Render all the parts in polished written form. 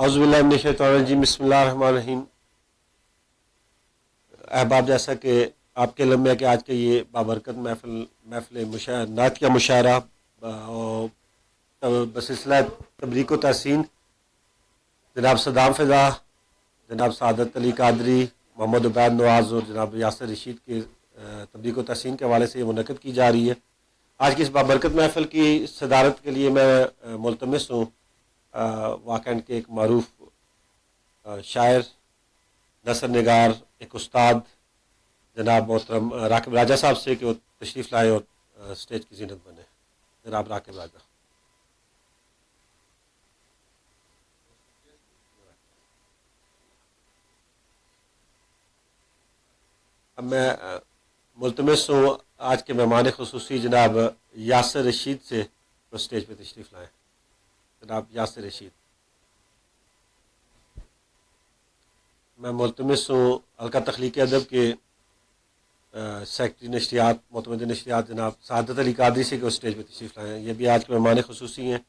اعوذ باللہ من الشیطان الرجیم بسم اللہ الرحمن الرحیم۔ احباب، جیسا کہ آپ کے علم میں ہے کہ آج کے یہ بابرکت محفل نعت کا مشاعرہ بسلسلہ تبریک و تحسین جناب صدام فضا، جناب سعادت علی قادری، محمد عبید نواز اور جناب یاسر رشید کے تبریک و تحسین کے حوالے سے یہ منعقد کی جا رہی ہے۔ آج کی اس بابرکت محفل کی صدارت کے لیے میں ملتمس ہوں واقعاً کے ایک معروف شاعر، نثر نگار، ایک استاد جناب محترم راکب راجہ صاحب سے کہ وہ تشریف لائے اور اسٹیج کی زینت بنے۔ جناب راکب راجہ۔ اب میں ملتمس ہوں آج کے مہمان خصوصی جناب یاسر رشید سے وہ اسٹیج پہ تشریف لائیں۔ جناب یاسر رشید۔ میں ملتمس ہوں حلقہ تخلیق ادب کے سیکرٹری نشریات، معتمد نشریات جناب سعادت علی قادری سے کہ وہ اسٹیج پہ تشریف لائیں۔ یہ بھی آج کے مہمان خصوصی ہیں۔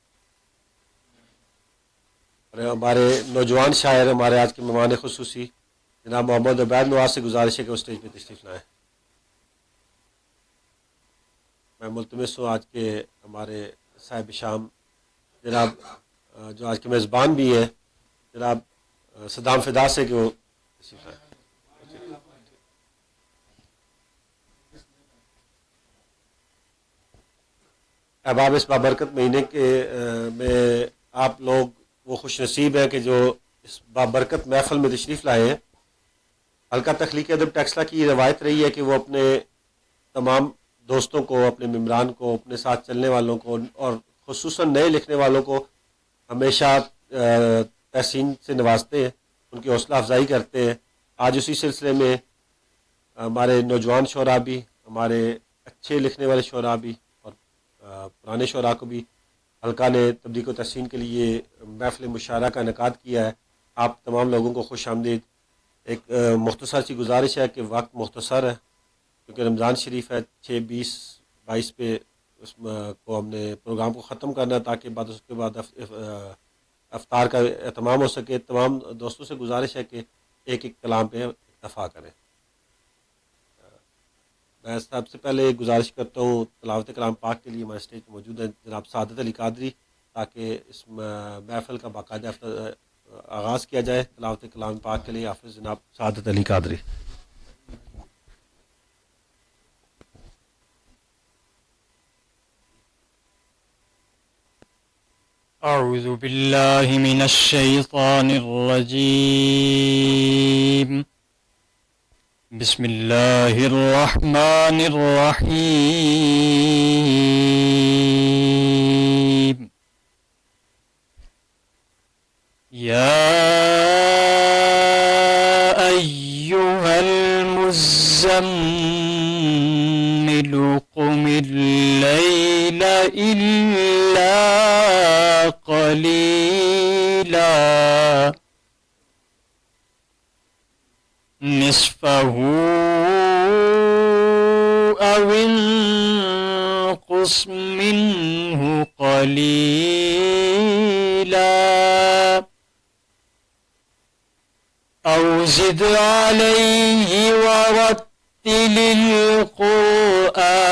اور ہمارے نوجوان شاعر، ہمارے آج کے مہمان خصوصی جناب محمد عبید نواز سے گزارش ہے کہ وہ اسٹیج پہ تشریف لائیں۔ میں ملتمس ہوں آج کے ہمارے صاحب شام جناب جو آج کے میزبان بھی ہیں جناب صدام فضا سے کہ وہ تشریف لائیں۔ احباب، اس بابرکت مہینے کے میں آپ لوگ وہ خوش نصیب ہیں کہ جو اس بابرکت محفل میں تشریف لائے ہیں۔ حلقہ تخلیق ادب ٹیکسلا کی روایت رہی ہے کہ وہ اپنے تمام دوستوں کو، اپنے ممبران کو، اپنے ساتھ چلنے والوں کو اور خصوصاً نئے لکھنے والوں کو ہمیشہ تحسین سے نوازتے ہیں، ان کی حوصلہ افزائی کرتے ہیں۔ آج اسی سلسلے میں ہمارے نوجوان شعراء بھی، ہمارے اچھے لکھنے والے شعراء بھی اور پرانے شعراء کو بھی حلقہ نے تبریک و تحسین کے لیے محفل مشاعرہ کا انعقاد کیا ہے۔ آپ تمام لوگوں کو خوش آمدید۔ ایک مختصر سی گزارش ہے کہ وقت مختصر ہے کیونکہ رمضان شریف ہے، 6، 20، 22 پہ اس کو ہم نے پروگرام کو ختم کرنا ہے تاکہ بعد اس کے بعد افطار کا اہتمام ہو سکے۔ تمام دوستوں سے گزارش ہے کہ ایک ایک کلام پہ اکتفا کریں۔ میں سب سے پہلے گزارش کرتا ہوں تلاوت کلام پاک کے لیے ہمارے اسٹیج پہ موجود ہیں جناب سعادت علی قادری، تاکہ اس محفل کا باقاعدہ آغاز کیا جائے۔ تلاوت کلام پاک کے لیے حافظ جناب سعادت علی قادری۔ اعوذ باللہ من الشیطان الرجیم، بسم اللہ الرحمن الرحیم۔ یا ایہا المزمل قم اللیل الا قلیلا نصفه او انقص منه قلیلا او زد علیہ ورتل القرآن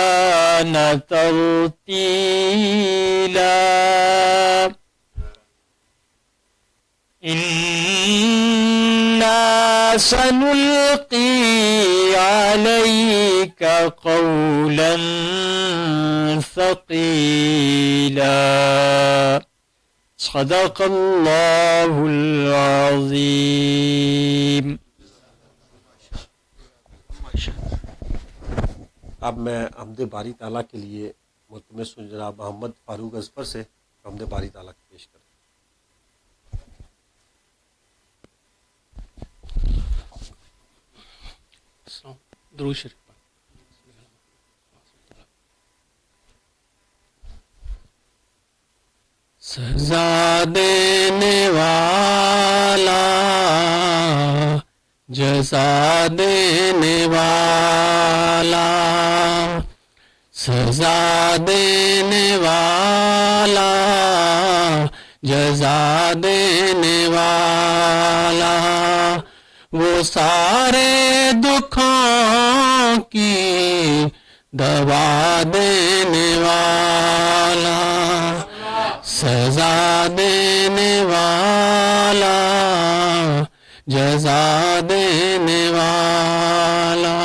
ترتیلا انا سنلقی علیک قولا ثقیلا صدق اللہ العظیم۔ اب میں حمد باری تعالیٰ کے لیے ملتمس ہوں جناب محمد فاروق اظفر سے حمد باری تعالیٰ کی پیش کریں۔ درود شریف۔ سزا دینے والا، جزا دینے والا، سزا دینے والا، جزا دینے والا، سارے دکھوں کی دوا دینے والا سزا دینے والا جزا دینے والا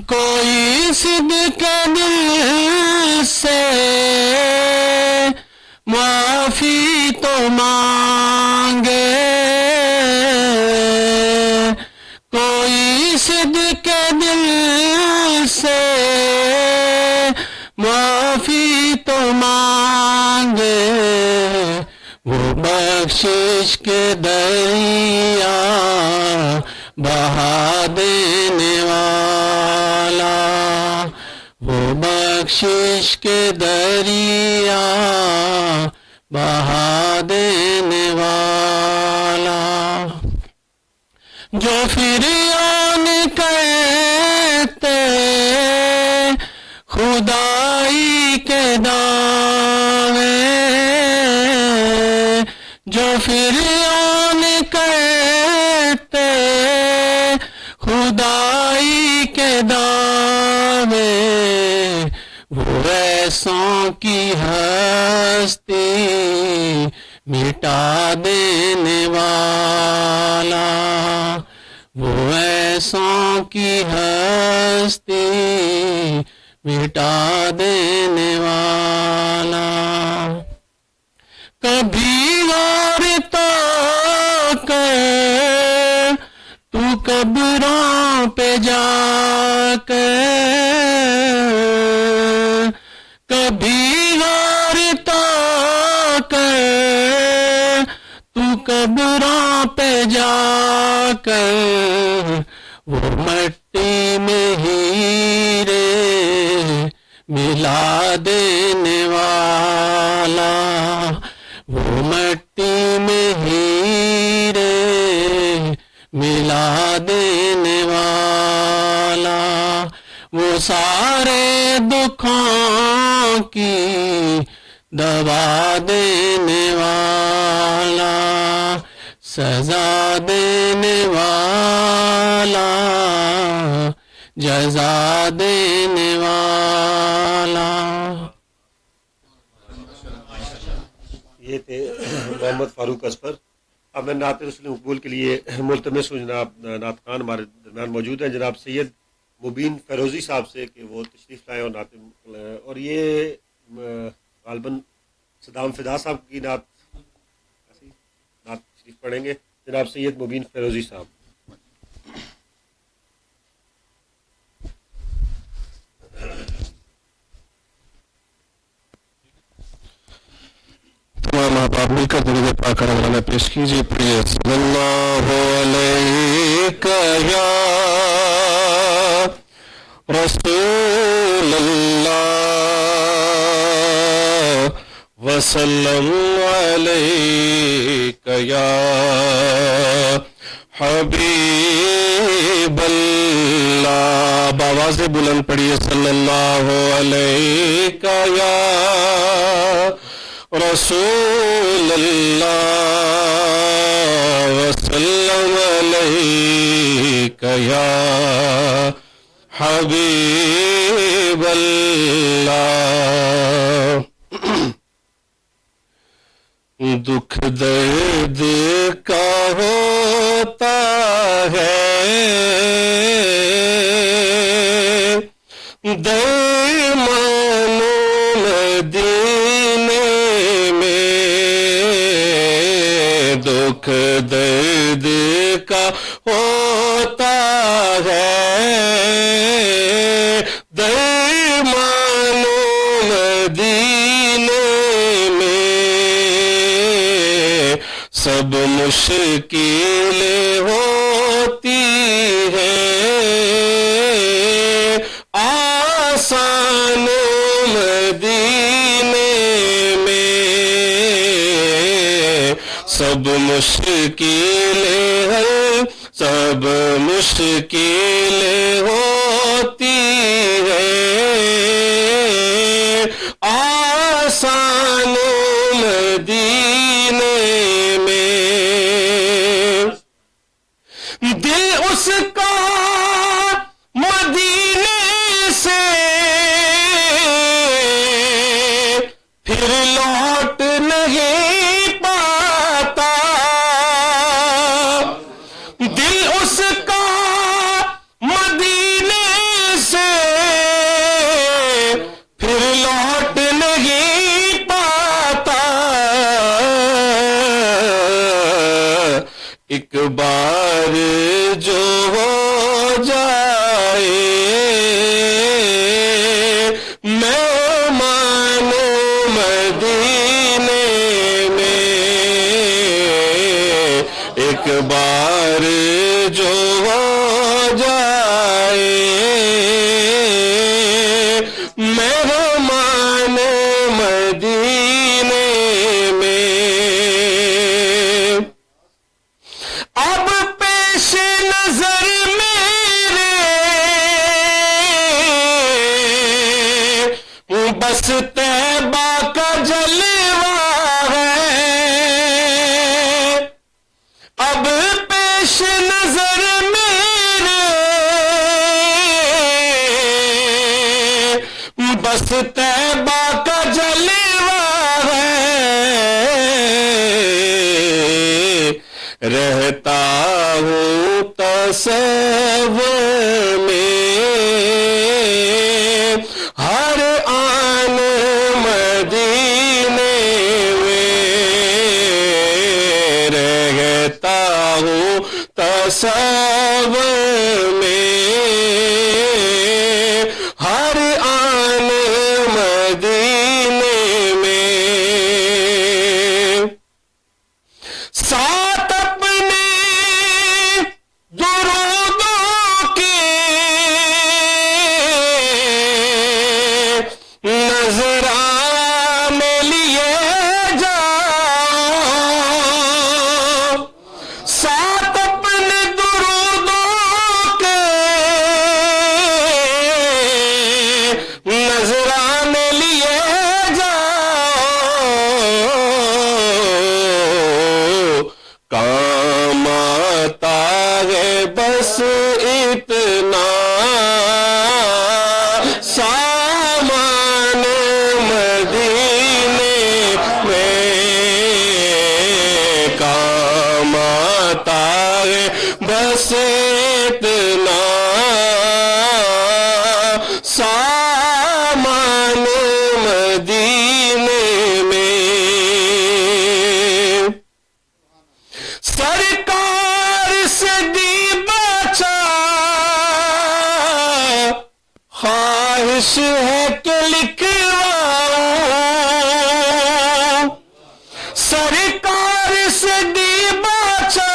کوئی صدق دل سے معافی تو مانگے کوئی صدق دل سے معافی تو مانگے وہ بخشش کے دریا بہا دینے والا وہ بخشش کے دریا بہا دینے والا جو فرعون کہتے خدائی کے دعوے جو فرعون کہتے خدائی کے دعوے وہ ایسوں کی ہستی مٹا دینے والا وہ ایسوں کی ہستی مٹا دینے والا کبھی غور تو کر تو قبروں پہ جا کر کبھی غور تو کر تو قبروں پہ جا کر وہ مٹی میں ہیرے ملا دینے والا وہ مٹی میں ہیرے ملا دینے والا وہ سارے دکھوں کی دوا دینے والا سزا دینے والا جزا دینے والا یہ تھے محمد فاروق اصفر. اب میں نعت رسول مقبول کے لیے ملتمس ہوں جناب نعت خان ہمارے درمیان موجود ہیں جناب سید مبین فیروزی صاحب سے کہ وہ تشریف لائیں اور نعت اور یہ غالباً صدام فدا صاحب کی نعت تشریف پڑھیں گے. جناب سید مبین فیروزی صاحب. تمام احباب مل کر درود پاک روانہ پیش کیجیے. پڑھیے صلی اللہ علیہ یا رسول اللہ وسلم علیک یا حبیب اللہ. بآواز بلند پڑھیے صلی اللہ علیہ یا رسول اللہ وسلم علیک یا حبیب اللہ. دکھ درد کا ہوتا ہے درمانوں مدینے میں دکھ درد کا ہوتا ہے درمانوں مدینے میں سب مشکلیں ہوتی ہیں آسان مدینے میں سب مشکلیں ہیں سب مشکلیں ہوتی ہیں آسان مدینے میں بار جو ہو جائے مہمان مدینے میں، ایک بار جو ہو جائے مہمان مدینے میں، اب پیش نظر میرے بس طیبہ کا جلوہ ہے، اب پیش نظر میرے بس طیبہ کا جلوہ ہے، رہتا ہوں تصور میں ہر آن مدینے میں، رہتا ہوں تصور میں ہر آن مدینے میں، ساتھ اپنے درودوں کے نذرانے لیے جاؤ، ساتھ اپنے درودوں کے نذرانے لیے جاؤ، کام آتا ہے بس اتنا سامان مدینے میں، کام آتا ہے بس اتنا سامان مدینے میں، سرکار سے دی بچا خواہش ہے کہ لکھواؤں، سرکار سے دی بچا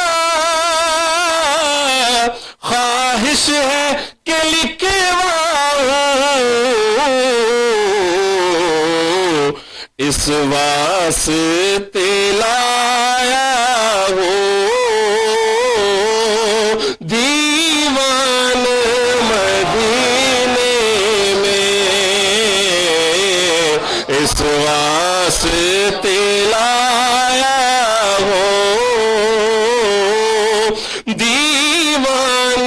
خواہش ہے کہ لکھواؤں، اس واسطے لایا ہوں دیوان مدینے میں، اس واسطے لایا ہوں دیوان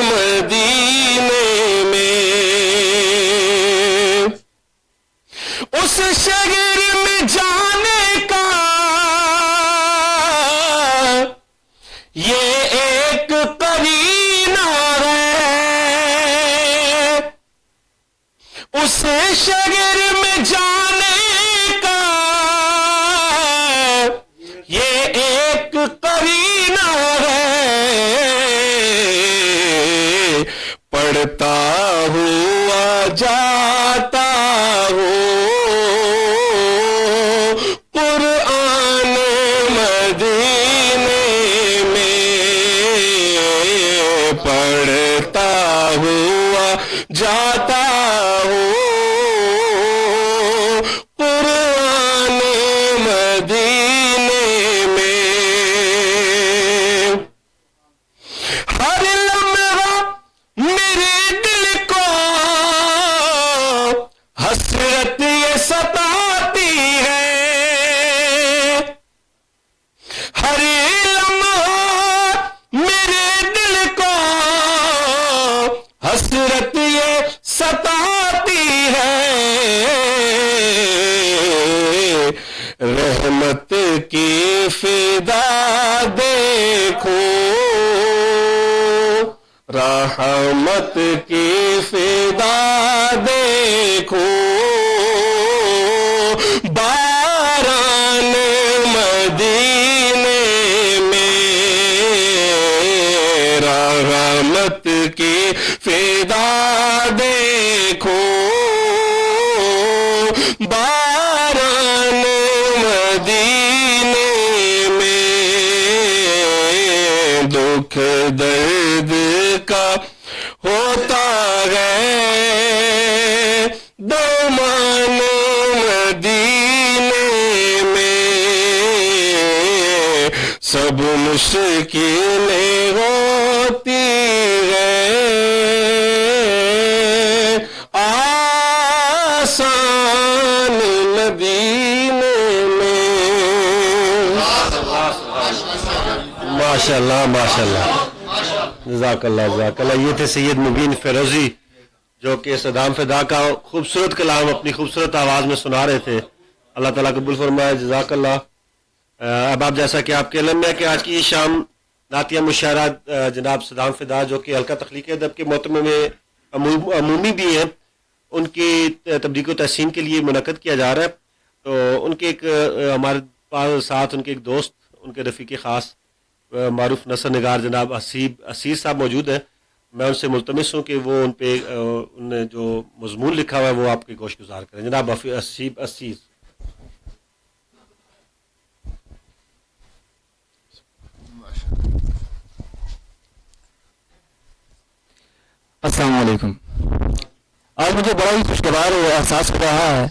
مدینے میں، اس شہر میں جانے کا یہ ایک قرینہ ہے، اس شہر میں جانے کا یہ ایک قرینہ ہے، پڑھتا ہوا جاتا ہوں قرآن مدینے میں، پڑھتا ہوا جاتا ہوں قرآن مدینے میں، ہر لمحہ میرے دل کو حسرت یہ ستاتی ہے، ہر لمحہ میرے دل کو حسرت یہ ستاتی ہے، رحمت کی فضا دیکھو، رحمت کی فضا دیکھو، باران مدینے میں، دکھ درد کا ہوتا ہے دامان مدینے میں سب مشکلیں ہوتی ہیں آسان مدینے میں. ماشاء اللہ ماشاء اللہ، جزاک اللہ جزاک اللہ. یہ تھے سید مبین فیروزی جو کہ صدام فدا کا خوبصورت کلام اپنی خوبصورت آواز میں سنا رہے تھے. اللہ تعالیٰ قبول فرمائے، جزاک اللہ. اب آپ جیسا کہ آپ کے علم میں ہے کہ آج کی شام نعتیہ مشاعرہ جناب صدام فدا جو کہ حلقہ تخلیق ادب کے محتمے میں عمومی بھی ہیں، ان کی تبلیغ و تحسین کے لیے منعقد کیا جا رہا ہے. تو ان کے ایک ہمارے ساتھ ان کے ایک دوست، ان کے رفیق خاص معروف نثر نگار جناب اسیر صاحب موجود ہیں. میں ان سے ملتمس ہوں کہ وہ ان پہ ان نے جو مضمون لکھا ہوا ہے وہ آپ کے گوش گزار کریں. جناب اسیر. السلام علیکم. آج مجھے بڑا ہی خوشگوار احساس ہو رہا ہے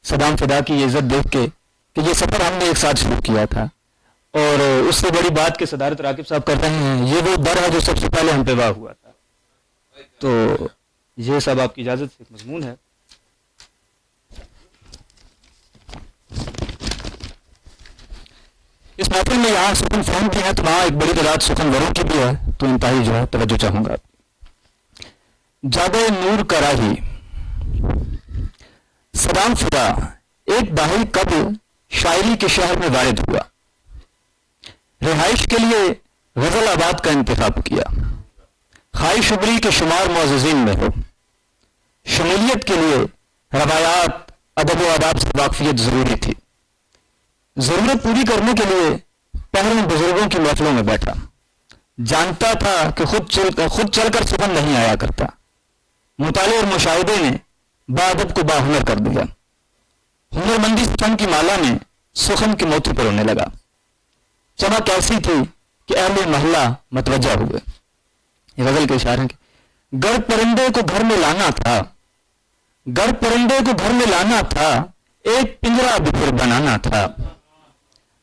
صدام فدا کی یہ عزت دیکھ کے کہ یہ سفر ہم نے ایک ساتھ شروع کیا تھا، اور اس سے بڑی بات کی صدارت راکب صاحب کر رہے ہیں. یہ وہ در ہے جو سب سے پہلے ہم پہ واہ ہوا تھا. تو یہ سب آپ کی اجازت سے ایک مضمون ہے. اس محفل میں یہاں سخن فہم کی ہے تو وہاں ایک بڑی تعداد سخن وروں کی بھی ہے، تو انتہائی جو ہے توجہ چاہوں گا. جادہ نور کا راہی صدام فدا ایک دہائی قبل شاعری کے شہر میں وارد ہوا. رہائش کے لیے غزل آباد کا انتخاب کیا. خواہش ابری کے شمار معززین میں ہو. شمولیت کے لیے روایات ادب و آداب سے واقفیت ضروری تھی. ضرورت پوری کرنے کے لیے پہلے بزرگوں کی محفلوں میں بیٹھا. جانتا تھا کہ خود چل کر سخن نہیں آیا کرتا. مطالعے اور مشاہدے نے باادب کو باہنر کر دیا. ہنرمندی سخن کی مالا میں سخن کے موتی پر ہونے لگا. چمک ایسی تھی کہ اہل محلہ متوجہ ہوئے. یہ غزل کے اشارے کے گر پرندے کو گھر میں لانا تھا، گر پرندے کو گھر میں لانا تھا، ایک پنجرا بھی پھر بنانا تھا.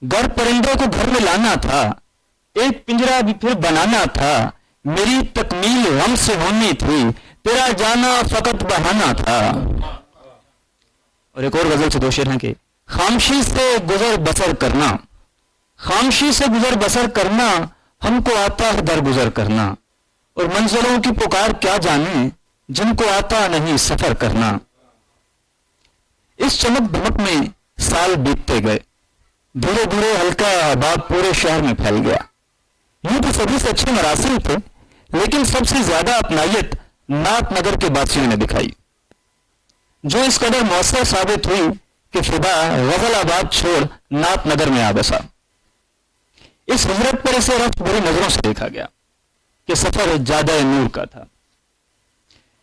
گر پرندے کو گھر میں لانا تھا، ایک پنجرا بھی پھر بنانا تھا. میری تکمیل غم سے ہونی تھی، تیرا جانا فقط بہانا تھا. اور ایک اور غزل سے دو شعر ہیں کہ خامشی سے گزر بسر کرنا، خامشی سے گزر بسر کرنا، ہم کو آتا ہے در گزر کرنا. اور منزلوں کی پکار کیا جانے، جن کو آتا نہیں سفر کرنا. اس چمک دھمک میں سال بیتتے گئے. دھیرے دھیرے ہلکا آباد پورے شہر میں پھیل گیا. یوں تو سبھی سے اچھے مراسم تھے، لیکن سب سے زیادہ اپنائیت نعت نگر کے بادشاہوں نے دکھائی، جو اس قدر مؤثر ثابت ہوئی کہ فدا غزل آباد چھوڑ نعت نگر میں آ بسا. اس ہجرت پر اسے رفت بری نظروں سے دیکھا گیا کہ سفر جادہ نور کا تھا.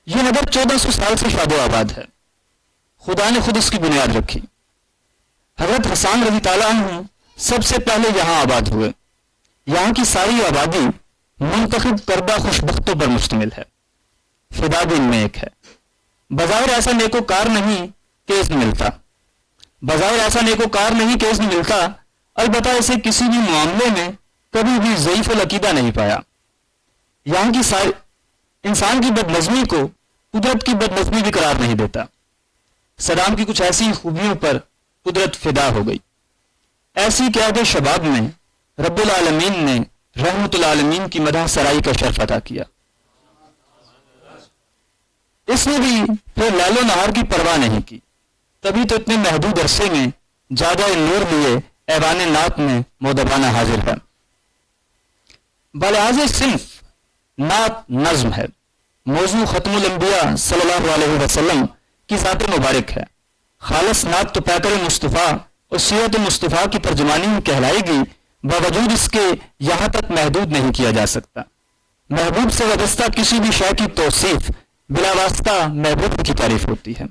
یہ نگر 1400 سال سے شاد و آباد ہے. خدا نے خود اس کی بنیاد رکھی. حضرت حسان رضی تعالیٰ عنہ سب سے پہلے یہاں آباد ہوئے. یہاں کی ساری آبادی منتخب کردہ خوشبختوں پر مشتمل ہے. فدا بھی ان میں ایک ہے. بظاہر ایسا نیکوکار نہیں کہ اذن ملتا، بظاہر ایسا نیکوکار نہیں کہ اذن ملتا، البتہ اسے کسی بھی معاملے میں کبھی بھی ضعیف العقیدہ نہیں پایا. یہاں کی انسان کی بد نظمی کو قدرت کی بد نظمی بھی قرار نہیں دیتا. صدام کی کچھ ایسی خوبیوں پر قدرت فدا ہو گئی، ایسی کہ آگے شباب میں رب العالمین نے رحمت العالمین کی مدح سرائی کا شرف عطا کیا. اس نے بھی پھر لیل و نہار کی پرواہ نہیں کی. تبھی تو اتنے محدود عرصے میں جادہ نور لیے ایوان نعت میں مودبانہ حاضر ہے. بلحاظ صنف نعت نظم ہے. موضوع ختم الانبیاء صلی اللہ علیہ وسلم کی ذات مبارک ہے. خالص نعت تو پیکر مصطفیٰ اور سیرت مصطفیٰ کی ترجمانی میں کہلائے گی، باوجود اس کے یہاں تک محدود نہیں کیا جا سکتا. محبوب سے وابستہ کسی بھی شے کی توصیف بلا واسطہ محبوب کی تعریف ہوتی ہے.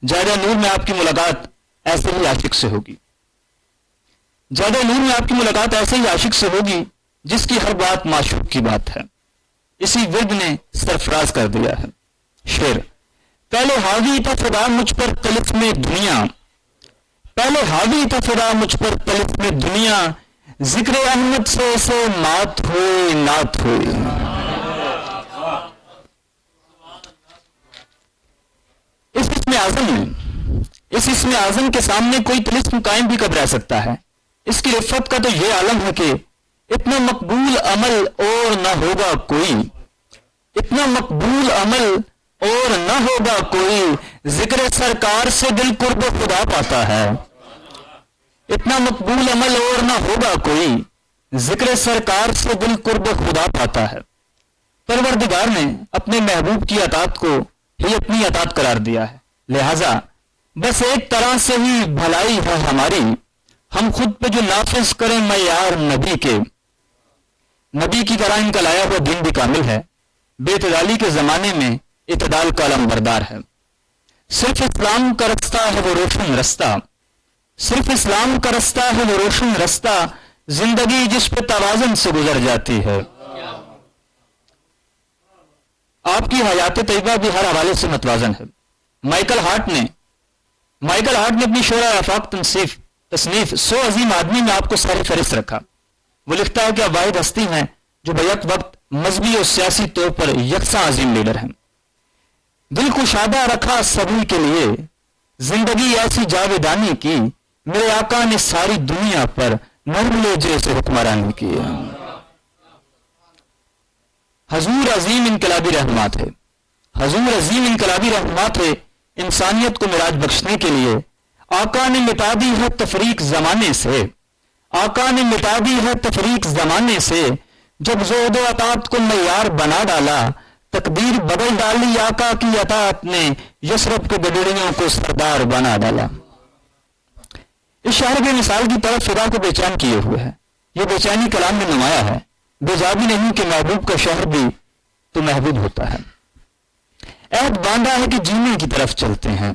جادہ نور میں آپ کی ملاقات ایسے ہی عاشق سے ہوگی. جادہ نور میں آپ کی ملاقات ایسے ہی عاشق سے ہوگی جس کی ہر بات معشوق کی بات ہے، اسی ورد نے سرفراز کر دیا ہے۔ شعر: پہلے حاوی تھا خدا مجھ پر طلسم دنیا، پہلے حاوی تھا خدا مجھ پر طلسم دنیا، ذکر احمد سے مات ہوئے نات ہوئے۔ اس اسم اعظم کے سامنے کوئی طلسم قائم بھی کب رہ سکتا ہے؟ اس کی رفت کا تو یہ عالم ہے کہ اتنا مقبول عمل اور نہ ہوگا کوئی، اتنا مقبول عمل اور نہ ہوگا کوئی، ذکر سرکار سے دل قرب خدا پاتا ہے۔ اتنا مقبول عمل اور نہ ہوگا کوئی، ذکر سرکار سے دل قرب خدا پاتا ہے۔ پروردگار نے اپنے محبوب کی اطاعت کو ہی اپنی اطاعت قرار دیا ہے، لہذا بس ایک طرح سے ہی بھلائی ہے ہماری، ہم خود پہ جو نافذ کریں معیار نبی کے۔ نبی کی طرح ان کا لایا ہوا دین بھی کامل ہے، بے اعتدالی کے زمانے میں اعتدال کا علمبردار ہے۔ صرف اسلام کا رستہ ہے وہ روشن رستہ، صرف اسلام کا رستہ ہے وہ روشن رستہ، زندگی جس پہ توازن سے گزر جاتی ہے۔ آپ کی حیات طیبہ بھی ہر حوالے سے متوازن ہے۔ مائیکل ہارٹ نے اپنی شورۂ آفاق تصنیف 100 عظیم آدمی میں آپ کو ساری فہرست رکھا۔ وہ لکھتا ہے کہ آپ واحد ہستی ہیں جو بیک وقت مذہبی اور سیاسی طور پر یکساں عظیم لیڈر ہیں۔ دل کو شادہ رکھا سبھی کے لیے، زندگی ایسی جاویدانی کی، میرے آقا نے ساری دنیا پر نرم لہجے سے حکمرانی کی ہے۔ حضور عظیم انقلابی رہنما تھے، حضور عظیم انقلابی رہنما تھے۔ انسانیت کو معراج بخشنے کے لیے آقا نے مٹا دی ہے تفریق زمانے سے، آقا نے مٹا دی ہے تفریق زمانے سے، جب زہد و اطاعت کو معیار بنا ڈالا، تقدیر بدل ڈالی آقا کی اطاعت نے، یثرب کے گڈریوں کو سردار بنا ڈالا۔ اس شہر کے مثال کی طرف فدا کو بے چین کیے ہوئے ہے، یہ بے چینی کلام میں نمایاں ہے، بے جا بھی نہیں کہ محبوب کا شہر بھی تو محبوب ہوتا ہے۔ عہد باندھا ہے کہ جینے کی طرف چلتے ہیں،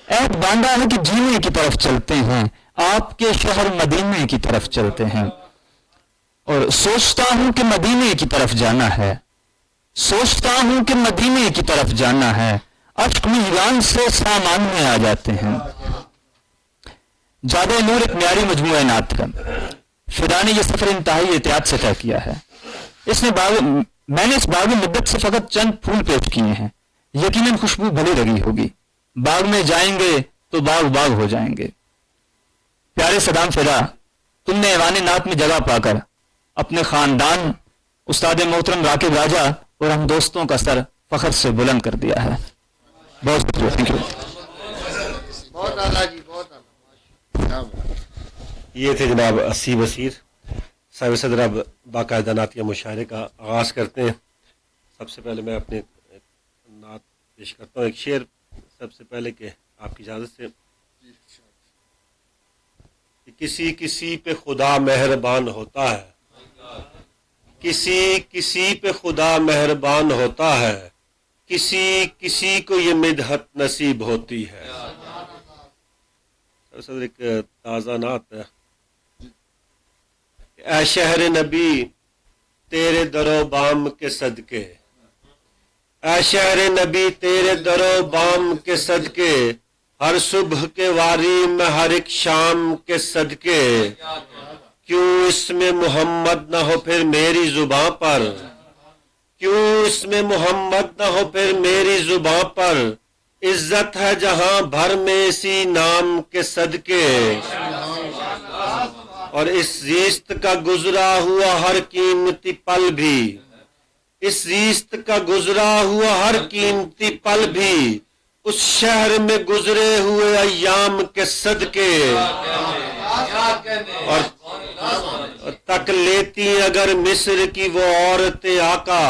عہد باندھا ہے کہ جینے کی طرف چلتے ہیں، آپ کے شہر مدینے کی طرف چلتے ہیں، اور سوچتا ہوں کہ مدینے کی طرف جانا ہے، سوچتا ہوں کہ مدینے کی طرف جانا ہے، اشک میزان سے سامان میں آ جاتے ہیں۔ جادہ نور ایک معیاری مجموعہ نعت ہے، فدا نے یہ سفر انتہائی احتیاط سے طے کیا ہے۔ میں نے اس باغ مدت سے فقط چند پھول پیش کیے ہیں، یقیناً خوشبو بھلی لگی ہوگی، باغ میں جائیں گے تو باغ باغ ہو جائیں گے۔ پیارے صدام فدا، تم نے ایوان نعت میں جگہ پا کر اپنے خاندان، استاد محترم راکب راجہ اور ہم دوستوں کا سر فخر سے بلند کر دیا ہے۔ بہت شکریہ، تھینک یو۔ بہت اعلیٰ جی، بہت اعلیٰ۔ یہ تھے جناب اسی بصیر صاحب صدر۔ اب باقاعدہ نعتیہ مشاعرے کا آغاز کرتے ہیں۔ سب سے پہلے میں اپنے نعت پیش کرتا ہوں، ایک شعر سب سے پہلے کہ آپ کی اجازت سے، کہ کسی کسی پہ خدا مہربان ہوتا ہے، کسی کسی پہ خدا مہربان ہوتا ہے، کسی کسی کو یہ مدحت نصیب ہوتی ہے۔ صدر ایک تازہ نعت ہے۔ اے شہر نبی تیرے در و بام کے صدقے، اے شہر نبی تیرے در و بام کے صدقے، ہر صبح کے واری میں ہر ایک شام کے صدقے، کیوں اس میں محمد نہ ہو پھر میری زباں پر، کیوں اس میں محمد نہ ہو پھر میری زباں پر، عزت ہے جہاں بھر میں اسی نام کے صدقے، اور اس زیست کا گزرا ہوا ہر قیمتی پل بھی، اس زیست کا گزرا ہوا ہر قیمتی پل بھی، اس شہر میں گزرے ہوئے ایام کے صدقے، اور تک لیتی اگر مصر کی وہ عورتیں آقا،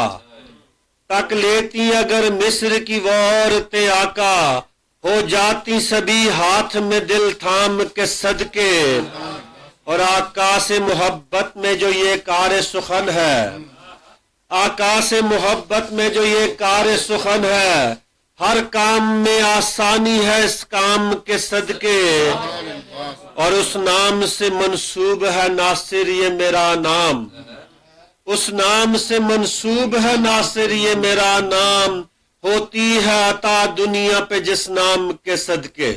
تک لیتی اگر مصر کی وہ عورتیں آقا، ہو جاتی سبھی ہاتھ میں دل تھام کے صدقے، اور آقا سے محبت میں جو یہ کار سخن ہے، آقا سے محبت میں جو یہ کار سخن ہے، ہر کام میں آسانی ہے اس کام کے صدقے، اور اس نام سے منسوب ہے ناصر یہ میرا نام، اس نام سے منسوب ہے ناصر یہ میرا نام، ہوتی ہے عطا دنیا پہ جس نام کے صدقے۔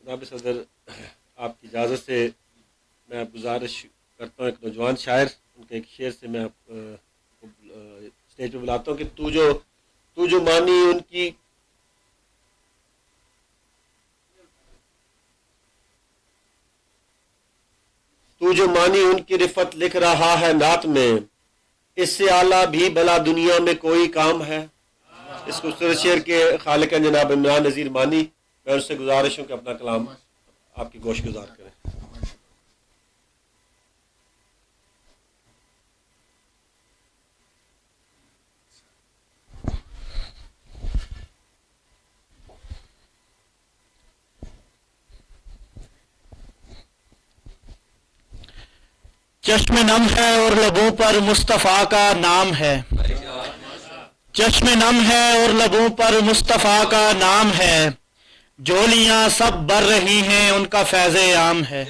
جناب صدر، آپ کی اجازت سے میں آپ گزارش کرتا ہوں، ایک نوجوان شاعر، ان کے ایک شعر سے میں آپ کو اسٹیج پہ بلاتا ہوں کہ تو جو مانی ان کی رفت لکھ رہا ہے نعت میں، اس سے اعلیٰ بھی بلا دنیا میں کوئی کام ہے۔ اس خوبصورت شعر کے خالق ہیں جناب عمران نذیر مانی، میں ان سے گزارش ہوں کہ اپنا کلام آپ کی گوش گزار کریں۔ چشم نم ہے اور لبوں پر مصطفیٰ کا نام ہے، چشم نم ہے اور لبوں پر مصطفیٰ کا نام ہے، جھولیاں سب بھر رہی ہیں ان کا فیض عام ہے۔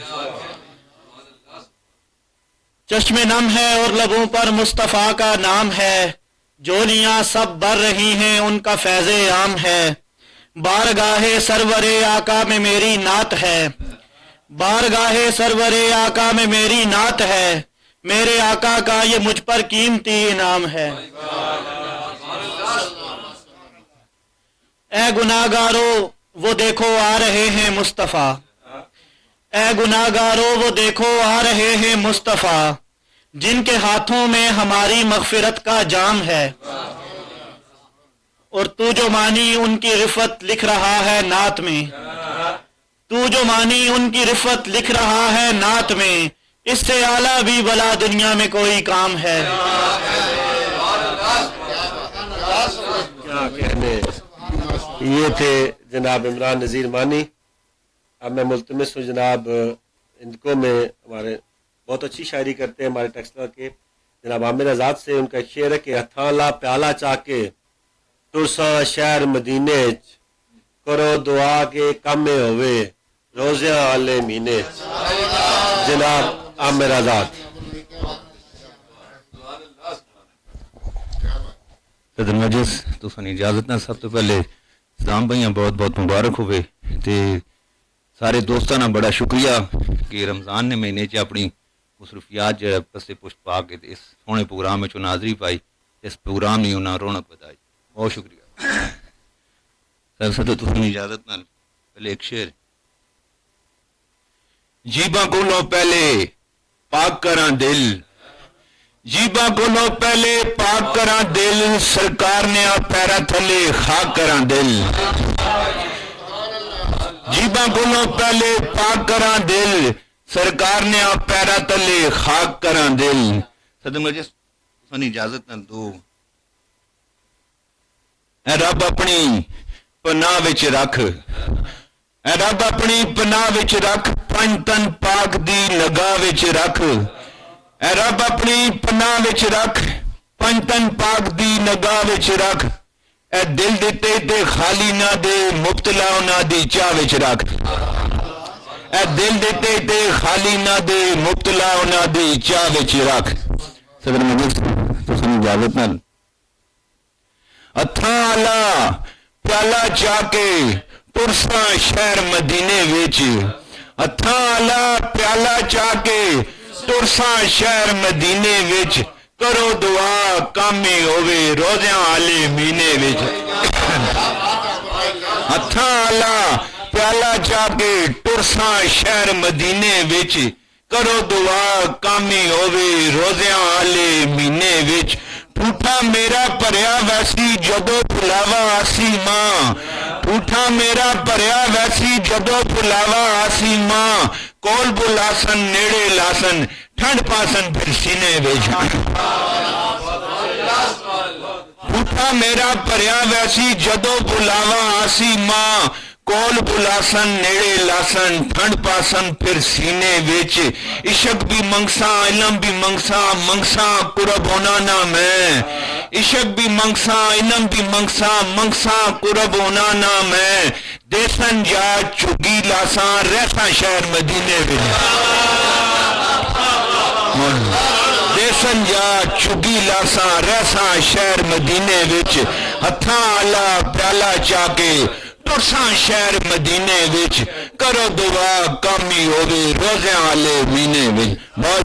چشم نم ہے اور لبوں پر مصطفیٰ کا نام ہے، جھولیاں سب بھر رہی ہیں ان کا فیض عام ہے۔ بارگاہ سرور آقا میں میری نعت ہے، بارگاہ سرور آقا میں میری نعت ہے، میرے آقا کا یہ مجھ پر قیمتی انعام ہے۔ اے گناہگارو وہ دیکھو آ رہے ہیں مصطفیٰ، اے گناہگارو وہ دیکھو آ رہے ہیں مصطفیٰ، جن کے ہاتھوں میں ہماری مغفرت کا جام ہے، اور تو جو مانی ان کی رفت لکھ رہا ہے نعت میں، تو جو مانی ان کی رفت لکھ رہا ہے نعت میں، اس سے اعلیٰ بھی بلا دنیا میں کوئی کام ہے۔ کیا کہنے، یہ تھے جناب عمران نذیر مانی۔ اب میں ملتمس ہوں جناب اندکو میں ہمارے بہت اچھی شاعری کرتے ہیں ہمارے ٹیکسلا کے جناب عامر آزاد سے، ان کا ایک شعر ہے کہ ہتھاں لا پیالہ چاہ کے ترساں شہر مدینے کرو دعا کے کامے ہوئے روزیاں والے مہینے۔ جناب عامر آزاد۔ صدر مجلس تساں اجازت نہ سب تو پہلے اسلام بھائیاں بہت بہت مبارک ہوئے تے سارے دوستاں نا بڑا شکریہ کہ رمضان نے مہینے چ اپنی مصروفیات جو پسے پشت پا کے اس سونے پروگرام میں ناظری پائی، اس پروگرام نے انہاں رونق بتائی، بہت شکریہ۔ صدر تساں اجازت نہ پہلے ایک شعر جیباں کولوں پہلے پاک کراں دل، جیباں کولوں پہلے پاک کراں دل، سرکار نے آ پیرا تھلے خاک کراں دل، جیباں کولوں پہلے پاک کراں دل، سرکار نے آ پیرا تھلے خاک کراں دل۔ صدر مجلس تساں اجازت نہ دو، اے رب اپنی پناہ وچ رکھ، اے رب اپنی پناہ وچ رکھ، پنج تن پاک دی نگاہ وچ رکھ، اے رب اپنی پناہ وچ رکھ، پنج تن پاک دی نگاہ وچ رکھ، اے دل دتے تے خالی نہ دے مبتلا انہاں دی چاہ وچ رکھ، اے دل دتے تے خالی نہ دے مبتلا انہاں دی چاہ وچ رکھ۔ صدر مجلس تساں اجازت نال ہتھاں آلا پیالہ چا کے ترساں شہر مدینے وچ، ہتھاں آلا پیالہ چا کے ترساں شہر مدینے وچ، کرو دعا کامی ہوئے روزیاں والے مہینے وچ، ہتھاں آلا پیالہ چا کے ترساں شہر مدینے وچ، کرو دعا کامی ہوئے روزیاں والے مہینے وچ، ٹوٹا میرا پریا ویسی جدو بلاوا آسی ماں، ٹوٹا میرا پریا ویسی جدو بلاوا آسی ماں، کول بلاسن نیڑے لاسن ٹھنڈ پاسن پھر سینے وچ، ٹوٹا میرا پریا ویسی جدو بلاوا آسی ماں، ਕੋਲ ਬੁਲਾਸਨ ਨੇੜੇ ਲਾਸਨ ਠੰਡ ਪਾਸਨ ਫਿਰ ਸੀਨੇ ਵਿੱਚ ਇਸ਼ਕ ਵੀ ਮੰਗਸਾਂ ਇਲਮ ਵੀ ਮੰਗਸਾਂ ਕੁਰਬ ਹੋਣਾ ਨਾ ਮੈਂ ਇਸ਼ਕ ਵੀ ਮੰਗਸਾਂ ਇਲਮ ਵੀ ਮੰਗਸਾਂ ਕੁਰਬ ਹੋਣਾ ਨਾ ਮੈਂ ਦੇਸਨ ਜਾ ਝੁੱਗੀ ਲਾਸਾਂ ਰਹਿਸਾਂ ਸ਼ਹਿਰ ਮਦੀਨੇ ਵਿੱਚ ਦੇਸਨ ਜਾ ਝੁੱਗੀ ਲਾਸਾਂ ਰਹਿਸਾਂ ਸ਼ਹਿਰ ਮਦੀਨੇ ਵਿੱਚ ਹੱਥਾਂ ਆਲਾ ਪਿਆਲਾ ਚਾ ਕੇ ਟੁਰਸਾਂ ਸ਼ਹਿਰ ਮਦੀਨੇ ਵਿੱਚ ਕਰੋ ਦੁਆ ਕਾਮੀ ਹੋਵੇ ਰੋਜ਼ਿਆਂ ਵਾਲੇ ਮਹੀਨੇ ਵਿੱਚ ਬਹੁਤ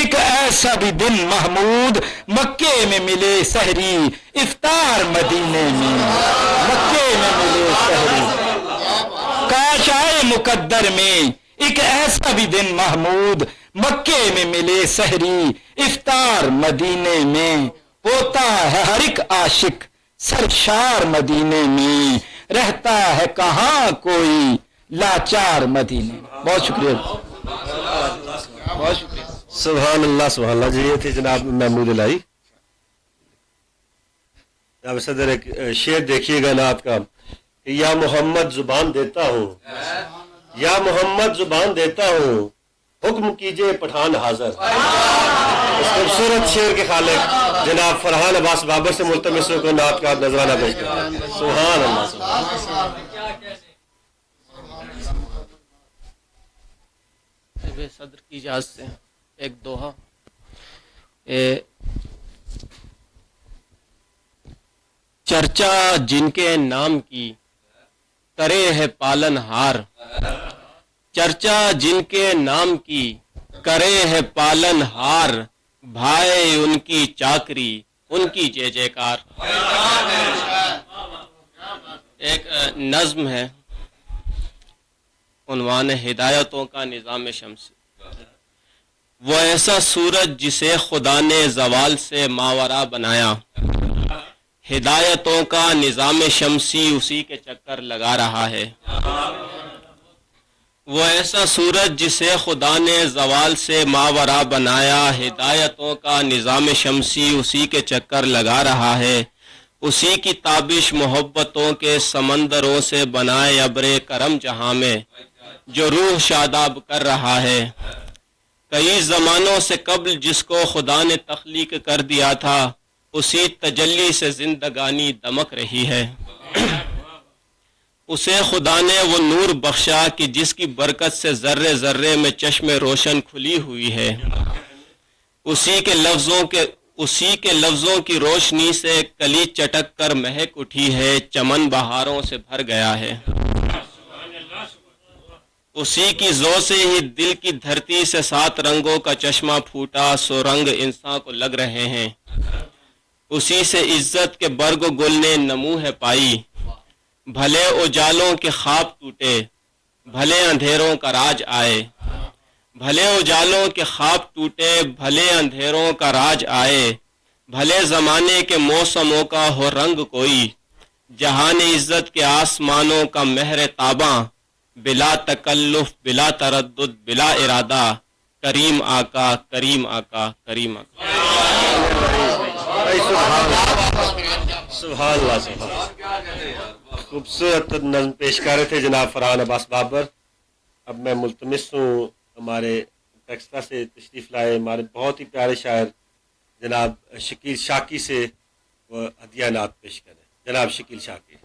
ایک ایسا بھی دن محمود مکے میں ملے سحری افطار مدینے میں مکے میں ملے سحری کاش آئے مقدر میں ایک ایسا بھی دن محمود مکے میں ملے سحری افطار مدینے میں ہوتا ہے ہر ایک عاشق سرشار مدینے میں رہتا ہے کہاں کوئی لاچار مدینے میں. بہت شکریہ بہت شکریہ. سبحان اللہ جی. یہ تھے جناب محمود الہی. جناب صدر ایک شعر دیکھیے گا نعت کا کہ یا محمد زبان دیتا ہوں یا محمد زبان دیتا ہوں حکم کیجئے پٹھان حاضر. اس خوبصورت شعر کے خالق جناب فرحان عباس بابر سے ملتمس کو نعت کا نذرانہ پیش کرتے ہیں. سبحان اللہ. صدر کی اجازت سے ایک دوہا. چرچا جن کے نام کی کرے ہے پالن ہار. چرچا جن کے نام کی کرے ہے پالن ہار. بھائی ان کی چاکری ان کی جے جے کار. ایک نظم ہے عنوان ہدایتوں کا نظام شمسی. وہ ایسا سورج جسے خدا نے زوال سے ماورا بنایا. ہدایتوں کا نظام شمسی اسی کے چکر لگا رہا ہے. وہ ایسا سورج جسے خدا نے زوال سے ماورا بنایا. ہدایتوں کا نظام شمسی اسی کے چکر لگا رہا ہے. اسی کی تابش محبتوں کے سمندروں سے بنائے ابر کرم جہاں میں جو روح شاداب کر رہا ہے. کئی زمانوں سے قبل جس کو خدا نے تخلیق کر دیا تھا اسی تجلی سے زندگانی دمک رہی ہے. اسے خدا نے وہ نور بخشا کہ جس کی برکت سے ذرے ذرے میں چشم روشن کھلی ہوئی ہے. اسی کے لفظوں کی روشنی سے کلی چٹک کر مہک اٹھی ہے. چمن بہاروں سے بھر گیا ہے. اسی کی ذو سے ہی دل کی دھرتی سے 7 رنگوں کا چشمہ پھوٹا. سو رنگ انسان کو لگ رہے ہیں. اسی سے عزت کے برگ و گل نے نمو ہے پائی. بھلے اجالوں کے خواب ٹوٹے بھلے اندھیروں کا راج آئے. بھلے اجالوں کے خواب ٹوٹے بھلے اندھیروں کا راج آئے. بھلے زمانے کے موسموں کا ہو رنگ کوئی. جہان عزت کے آسمانوں کا مہر تاباں. بلا تکلف بلا تردد بلا ارادہ. کریم آقا کریم آقا کریم آقا. سبحان اللہ. خوبصورت نظم پیش کر رہے تھے جناب فرحان عباس بابر. اب میں ملتمس ہوں ہمارے ٹیکسلا سے تشریف لائے ہمارے بہت ہی پیارے شاعر جناب شکیل شاکی سے وہ ہدیہ نعت پیش کریں. جناب شکیل شاکی.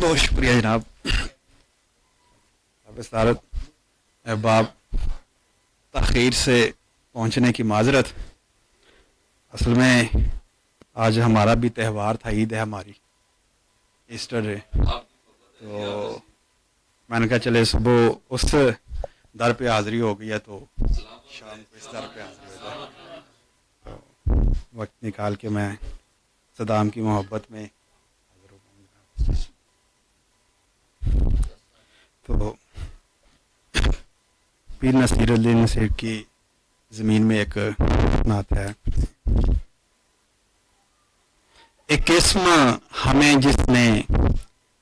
بہت شکریہ جناب. سارت احباب تاخیر سے پہنچنے کی معذرت. اصل میں آج ہمارا بھی تہوار تھا. عید ہے ہماری ایسٹر ڈے. تو میں نے کہا چلے صبح اس در پہ حاضری ہو گئی ہے تو شام کو اس در پہ حاضری ہو جائے. تو وقت نکال کے میں صدام کی محبت میں حاضر ہو گا. تو پیر نصیر الدین نصیر کی زمین میں ایک نعت ہے. ایک اسم ہمیں جس نے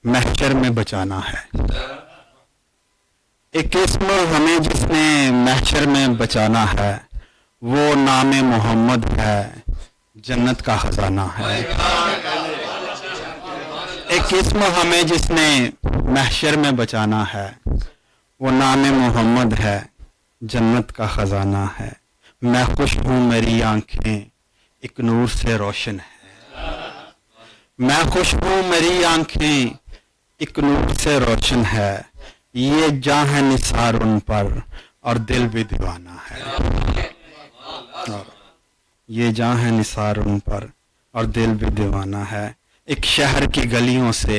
محشر میں بچانا ہے. ایک اسم ہمیں جس نے محشر میں بچانا ہے. وہ نام محمد ہے جنت کا خزانہ ہے. ایک اسم ہمیں جس نے محشر میں بچانا ہے. وہ نام محمد ہے جنت کا خزانہ ہے. میں خوش ہوں میری آنکھیں ایک نور سے روشن ہے. میں خوش ہوں میری آنکھیں ایک نور سے روشن ہے. یہ جاں ہے نثار ان پر اور دل بھی دیوانہ ہے. یہ جاں ہے نثار ان پر اور دل بھی دیوانہ ہے. ایک شہر کی گلیوں سے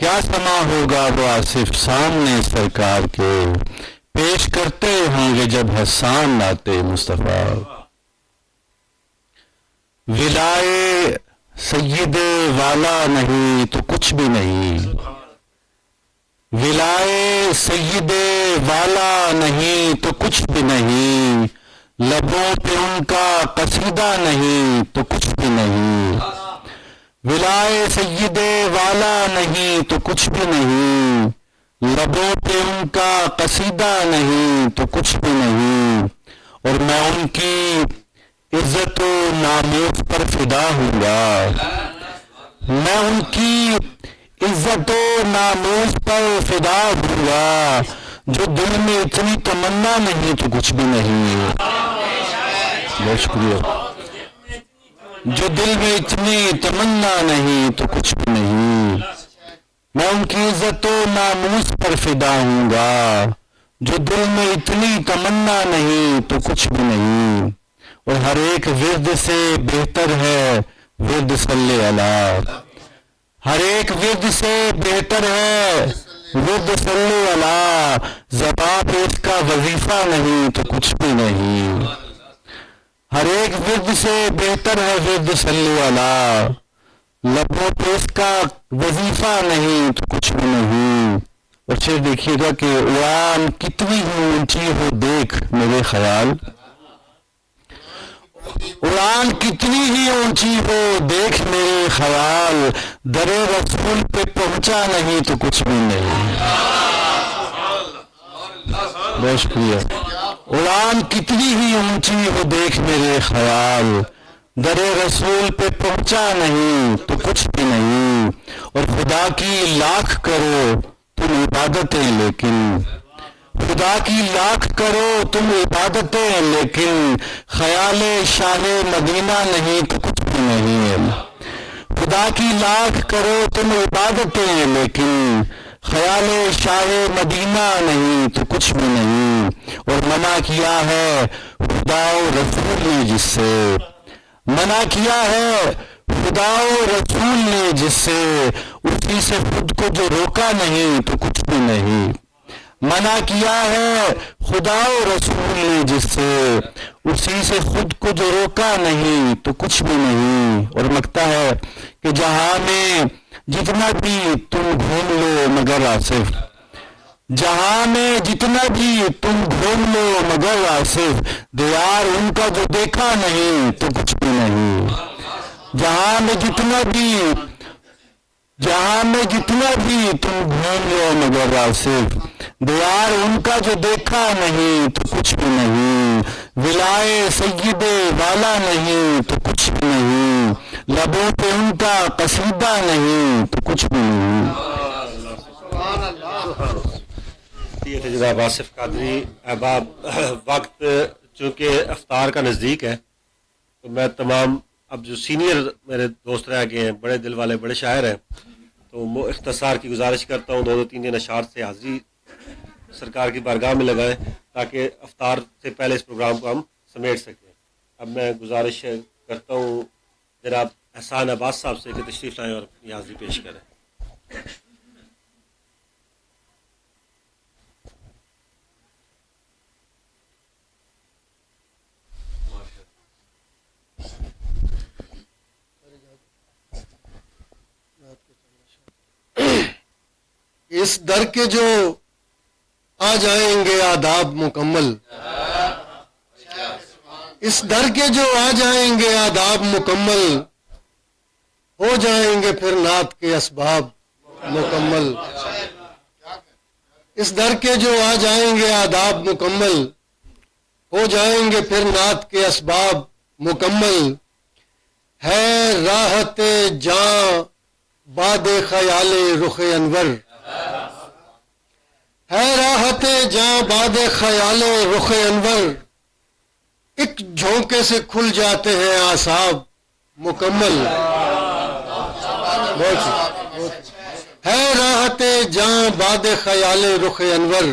کیا سما ہوگا وہ آصف سامنے سرکار کے، پیش کرتے ہوں گے جب حسان ناتے مصطفیٰ۔ ولائے سید والا نہیں تو کچھ بھی نہیں، ولائے سید والا نہیں تو کچھ بھی نہیں، لبوں پہ ان کا قصیدہ نہیں تو کچھ بھی نہیں، ولائے سید والا نہیں تو کچھ بھی نہیں، لبوں پہ ان کا قصیدہ نہیں تو کچھ بھی نہیں، اور میں ان کی عزت و ناموس پر فدا ہوں گا، میں ان کی عزت و ناموس پر فدا ہوں گا، جو دل میں اتنی تمنا نہیں تو کچھ بھی نہیں۔ بہت شکریہ۔ جو دل میں اتنی تمنا نہیں تو کچھ بھی نہیں، میں ان کی عزت و ناموس پر فدا ہوں گا، جو دل میں اتنی تمنا نہیں تو کچھ بھی نہیں، اور ہر ایک ورد سے بہتر ہے ورد صلی علیہ، ہر ایک ورد سے بہتر ہے ورد صلی علیہ، زبان پہ اس کا وظیفہ نہیں تو کچھ بھی نہیں، ہر ایک ورد سے بہتر ہے ورد صلی علیہ، لبوں پہ اس کا وظیفہ نہیں تو کچھ بھی نہیں۔ اور پھر دیکھیے گا کہ اڑان کتنی ہی اونچی ہو دیکھ میرے خیال، اڑان کتنی ہی اونچی ہو دیکھ میرے خیال، در رسول پہ پہنچا نہیں تو کچھ بھی نہیں۔ بہت شکریہ۔ اڑان کتنی ہی اونچی ہو دیکھ میرے خیال، در رسول پہ پہنچا نہیں تو کچھ بھی نہیں، اور خدا کی لاکھ کرو تم عبادتیں لیکن، خدا کی لاکھ کرو تم عبادتیں لیکن، خیال شاہ مدینہ نہیں تو کچھ بھی نہیں، خدا کی لاکھ کرو تم عبادتیں لیکن، خیال شاہ مدینہ نہیں تو کچھ بھی نہیں، اور منع کیا ہے خدا و رسول نے جس سے، منع کیا ہے خدا و رسول نے جس سے، اسی سے خود کو جو روکا نہیں تو کچھ بھی نہیں، منع کیا ہے خدا و رسول نے جس سے، اسی سے خود کو جو روکا نہیں تو کچھ بھی نہیں، اور لگتا ہے کہ جہاں میں جتنا بھی تم گھوم لو مگر آصف، جہاں میں جتنا بھی تم گھوم لو مگر آصف، دیار ان کا جو دیکھا نہیں تو کچھ بھی نہیں، جہاں میں جتنا بھی تم گھوم لو مگر آصف، دیار ان کا جو دیکھا نہیں تو کچھ بھی نہیں، ولائے سید والا نہیں تو کچھ بھی نہیں، لبوں پہ ان کا قصیدہ نہیں تو کچھ بھی نہیں۔ یہ تھے جناب آصف قادری احباب۔ وقت چونکہ افطار کا نزدیک ہے تو میں تمام اب جو سینئر میرے دوست رہ گئے ہیں، بڑے دل والے بڑے شاعر ہیں، تو اختصار کی گزارش کرتا ہوں، 2-3 اشعار سے حاضری سرکار کی بارگاہ میں لگائیں تاکہ افطار سے پہلے اس پروگرام کو ہم سمیٹ سکیں۔ اب میں گزارش کرتا ہوں جناب احسان عباس صاحب سے کہ تشریف لائیں اور اپنی حاضری پیش کریں۔ اس در کے جو آ جائیں گے آداب مکمل، اس در کے جو آ جائیں گے آداب مکمل، ہو جائیں گے پھر نعت کے اسباب مکمل، اس در کے جو آ جائیں گے آداب مکمل، ہو جائیں گے پھر نعت کے اسباب مکمل، ہے راحت جاں باد خیال رخ انور، ہے راحت جاں باد خیال رخ انور، ایک جھونکے سے کھل جاتے ہیں اعصاب مکمل، ہے راحت جاں باد خیال رخ انور،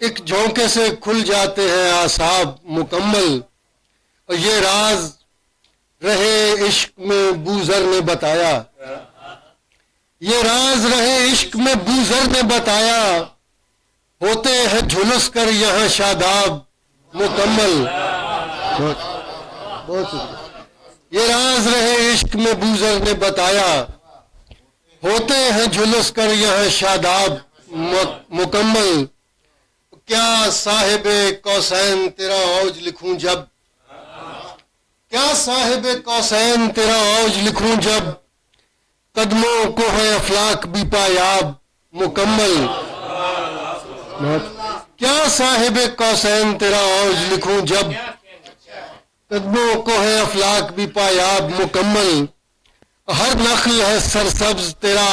ایک جھونکے سے کھل جاتے ہیں اعصاب مکمل، اور یہ راز رہے عشق میں بوذر نے بتایا، یہ راز رہے عشق میں بوزر نے بتایا، ہوتے ہیں جھلس کر یہاں شاداب مکمل. بہت شکریہ. یہ راز رہے عشق میں بوزر نے بتایا، ہوتے ہیں جھلس کر یہاں شاداب مکمل. کیا صاحب قوسین تیرا اوج لکھوں جب، کیا صاحب قوسین تیرا اوج لکھوں جب، قدموں کو ہے افلاک بھی پایاب مکمل. کیا صاحب قوسین تیرا اوج لکھوں جب، قدموں کو ہے افلاک بھی پایاب مکمل. ہر نخل ہے سرسبز تیرا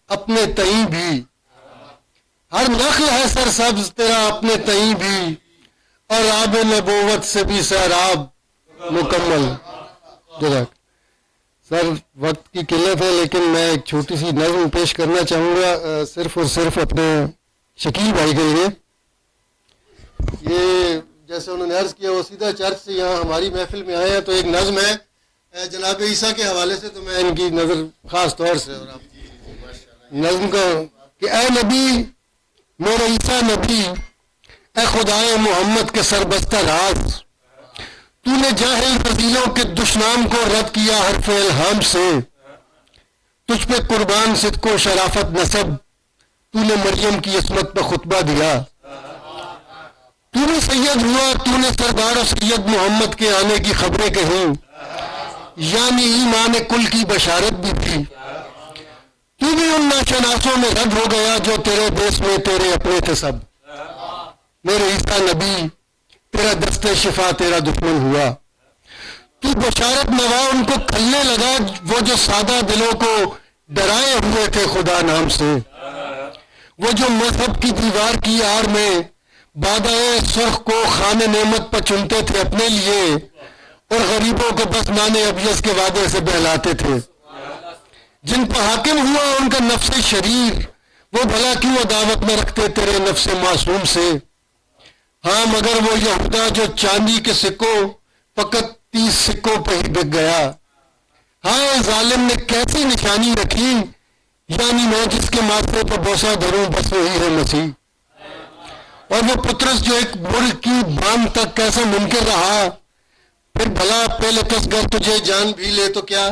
اپنے تئیں بھی، ہر نخل ہے سرسبز تیرا اپنے تئیں بھی، اور آب نبوت سے بھی سیراب مکمل. جزاک. سر وقت کی قلت ہے لیکن میں ایک چھوٹی سی نظم پیش کرنا چاہوں گا صرف اور صرف اپنے شکیل بھائی کے لیے. یہ جیسے انہوں نے عرض کیا وہ سیدھا چرچ سے یہاں ہماری محفل میں آئے ہیں، تو ایک نظم ہے جناب عیسیٰ کے حوالے سے، تو میں ان کی نظر خاص طور سے اور آپ نظم کا کہ اے نبی میرے عیسیٰ نبی، اے خدائے محمد کے سربستہ راز، تو نے جاہل رذیلوں کے دشنام کو رد کیا حرف الہام سے، تجھ پہ قربان صدق و شرافت نسب، تو نے مریم کی عصمت پہ خطبہ دیا. تو بھی سید ہوا، تو نے سردار و سید محمد کے آنے کی خبریں کہیں، یعنی ایمان کل کی بشارت بھی تھی. تو بھی ان ناشناسوں میں رد ہو گیا جو تیرے دیس میں تیرے اپنے تھے سب. میرے عیسیٰ نبی تیرا دست شفا تیرا دشمن ہوا، تو بشارت نوا ان کو کھلنے لگا وہ جو سادہ دلوں کو ڈرائے ہوئے تھے خدا نام سے، وہ جو مذہب کی دیوار کی آڑ میں بادائے سرخ کو خان نعمت پر چنتے تھے اپنے لیے، اور غریبوں کو بس نانے ابیض کے وعدے سے بہلاتے تھے. جن پر حاکم ہوا ان کا نفس شریر، وہ بھلا کیوں عداوت میں رکھتے تیرے نفس معصوم سے. ہاں مگر وہ یہودا جو چاندی کے سکوں فقط 30 سکوں پہ ہی بک گیا. ہاں ظالم نے کیسی نشانی رکھی، یعنی میں جس کے ماتھے پر بوسہ دھروں بس وہی ہے مسیح. اور وہ پترس جو ایک ملک کی باندھ تک کیسا منکر رہا، پھر بھلا پہلے تصگر تجھے جان بھی لے تو کیا،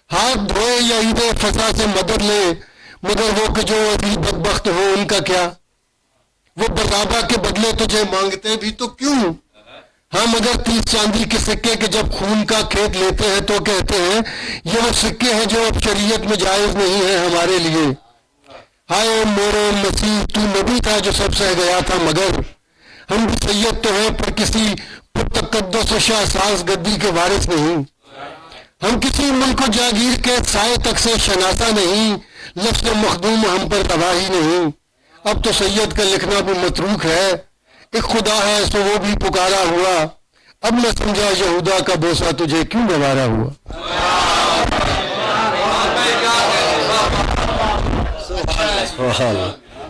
ہاتھ دھوئے یا عید فضا سے مدد لے، مگر وہ کہ جو ابھی بدبخت ہو ان کا کیا. وہ برابا کے بدلے تجھے مانگتے بھی تو کیوں. ہاں مگر 30 چاندی کے سکے کے جب خون کا کھیت لیتے ہیں تو کہتے ہیں یہ وہ سکے ہیں جو اب شریعت میں جائز نہیں ہے ہمارے لیے. ہائے میرے مسیح تو نبی تھا جو سب سہ گیا تھا، مگر ہم بھی سید تو ہیں پر کسی تقدس و شاہ ساز گدی کے وارث نہیں. ہم کسی ملک و جاگیر کے سائے تک سے شناسہ نہیں، لفظ مخدوم ہم پر تباہی نہیں. اب تو سید کا لکھنا بھی متروک ہے، ایک خدا ہے سو وہ بھی پکارا ہوا. اب میں سمجھا یہودا کا بوسہ تجھے کیوں گوارا ہوا.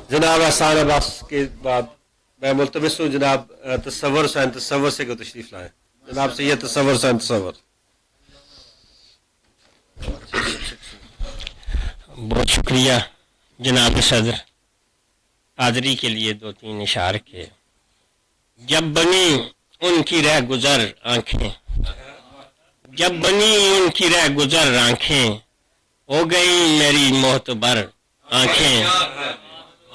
جناب احسان عباس کے بعد میں ملتمس ہوں جناب تصور حسین تصور سے کو تشریف لائیں. جناب سید تصور حسین تصور. بہت شکریہ جناب صدر. حاضری کے لیے 2-3 اشعار کے. جب بنی ان کی رہ گزر آنکھیں، جب بنی ان کی رہ گزر آنکھیں، ہو گئی میری معتبر آنکھیں.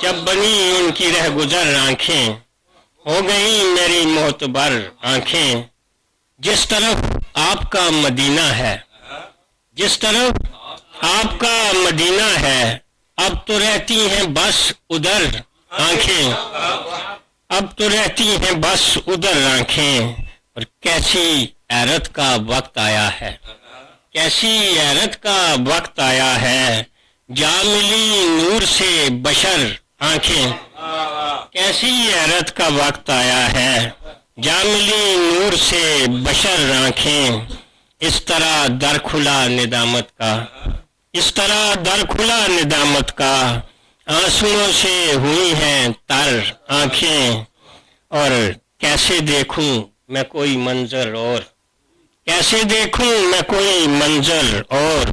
جب بنی ان کی رہ گزر آنکھیں، ہو گئی میری معتبر آنکھیں. جس طرف آپ کا مدینہ ہے، جس طرف آپ کا مدینہ ہے، اب تو رہتی ہیں بس ادھر آنکھیں. اب تو رہتی ہیں بس ادھر آنکھیں. اور کیسی حیرت کا وقت آیا ہے، کیسی حیرت کا وقت آیا ہے، جا ملی نور سے بشر آنکھیں. کیسی حیرت کا وقت آیا ہے، جا ملی نور سے بشر آنکھیں. اس طرح در کھلا ندامت کا، اس طرح در کھلا ندامت کا، آنسوؤں سے ہوئی ہیں تر آنکھیں. اور کیسے دیکھوں میں کوئی منظر اور، کیسے دیکھوں میں کوئی منظر اور،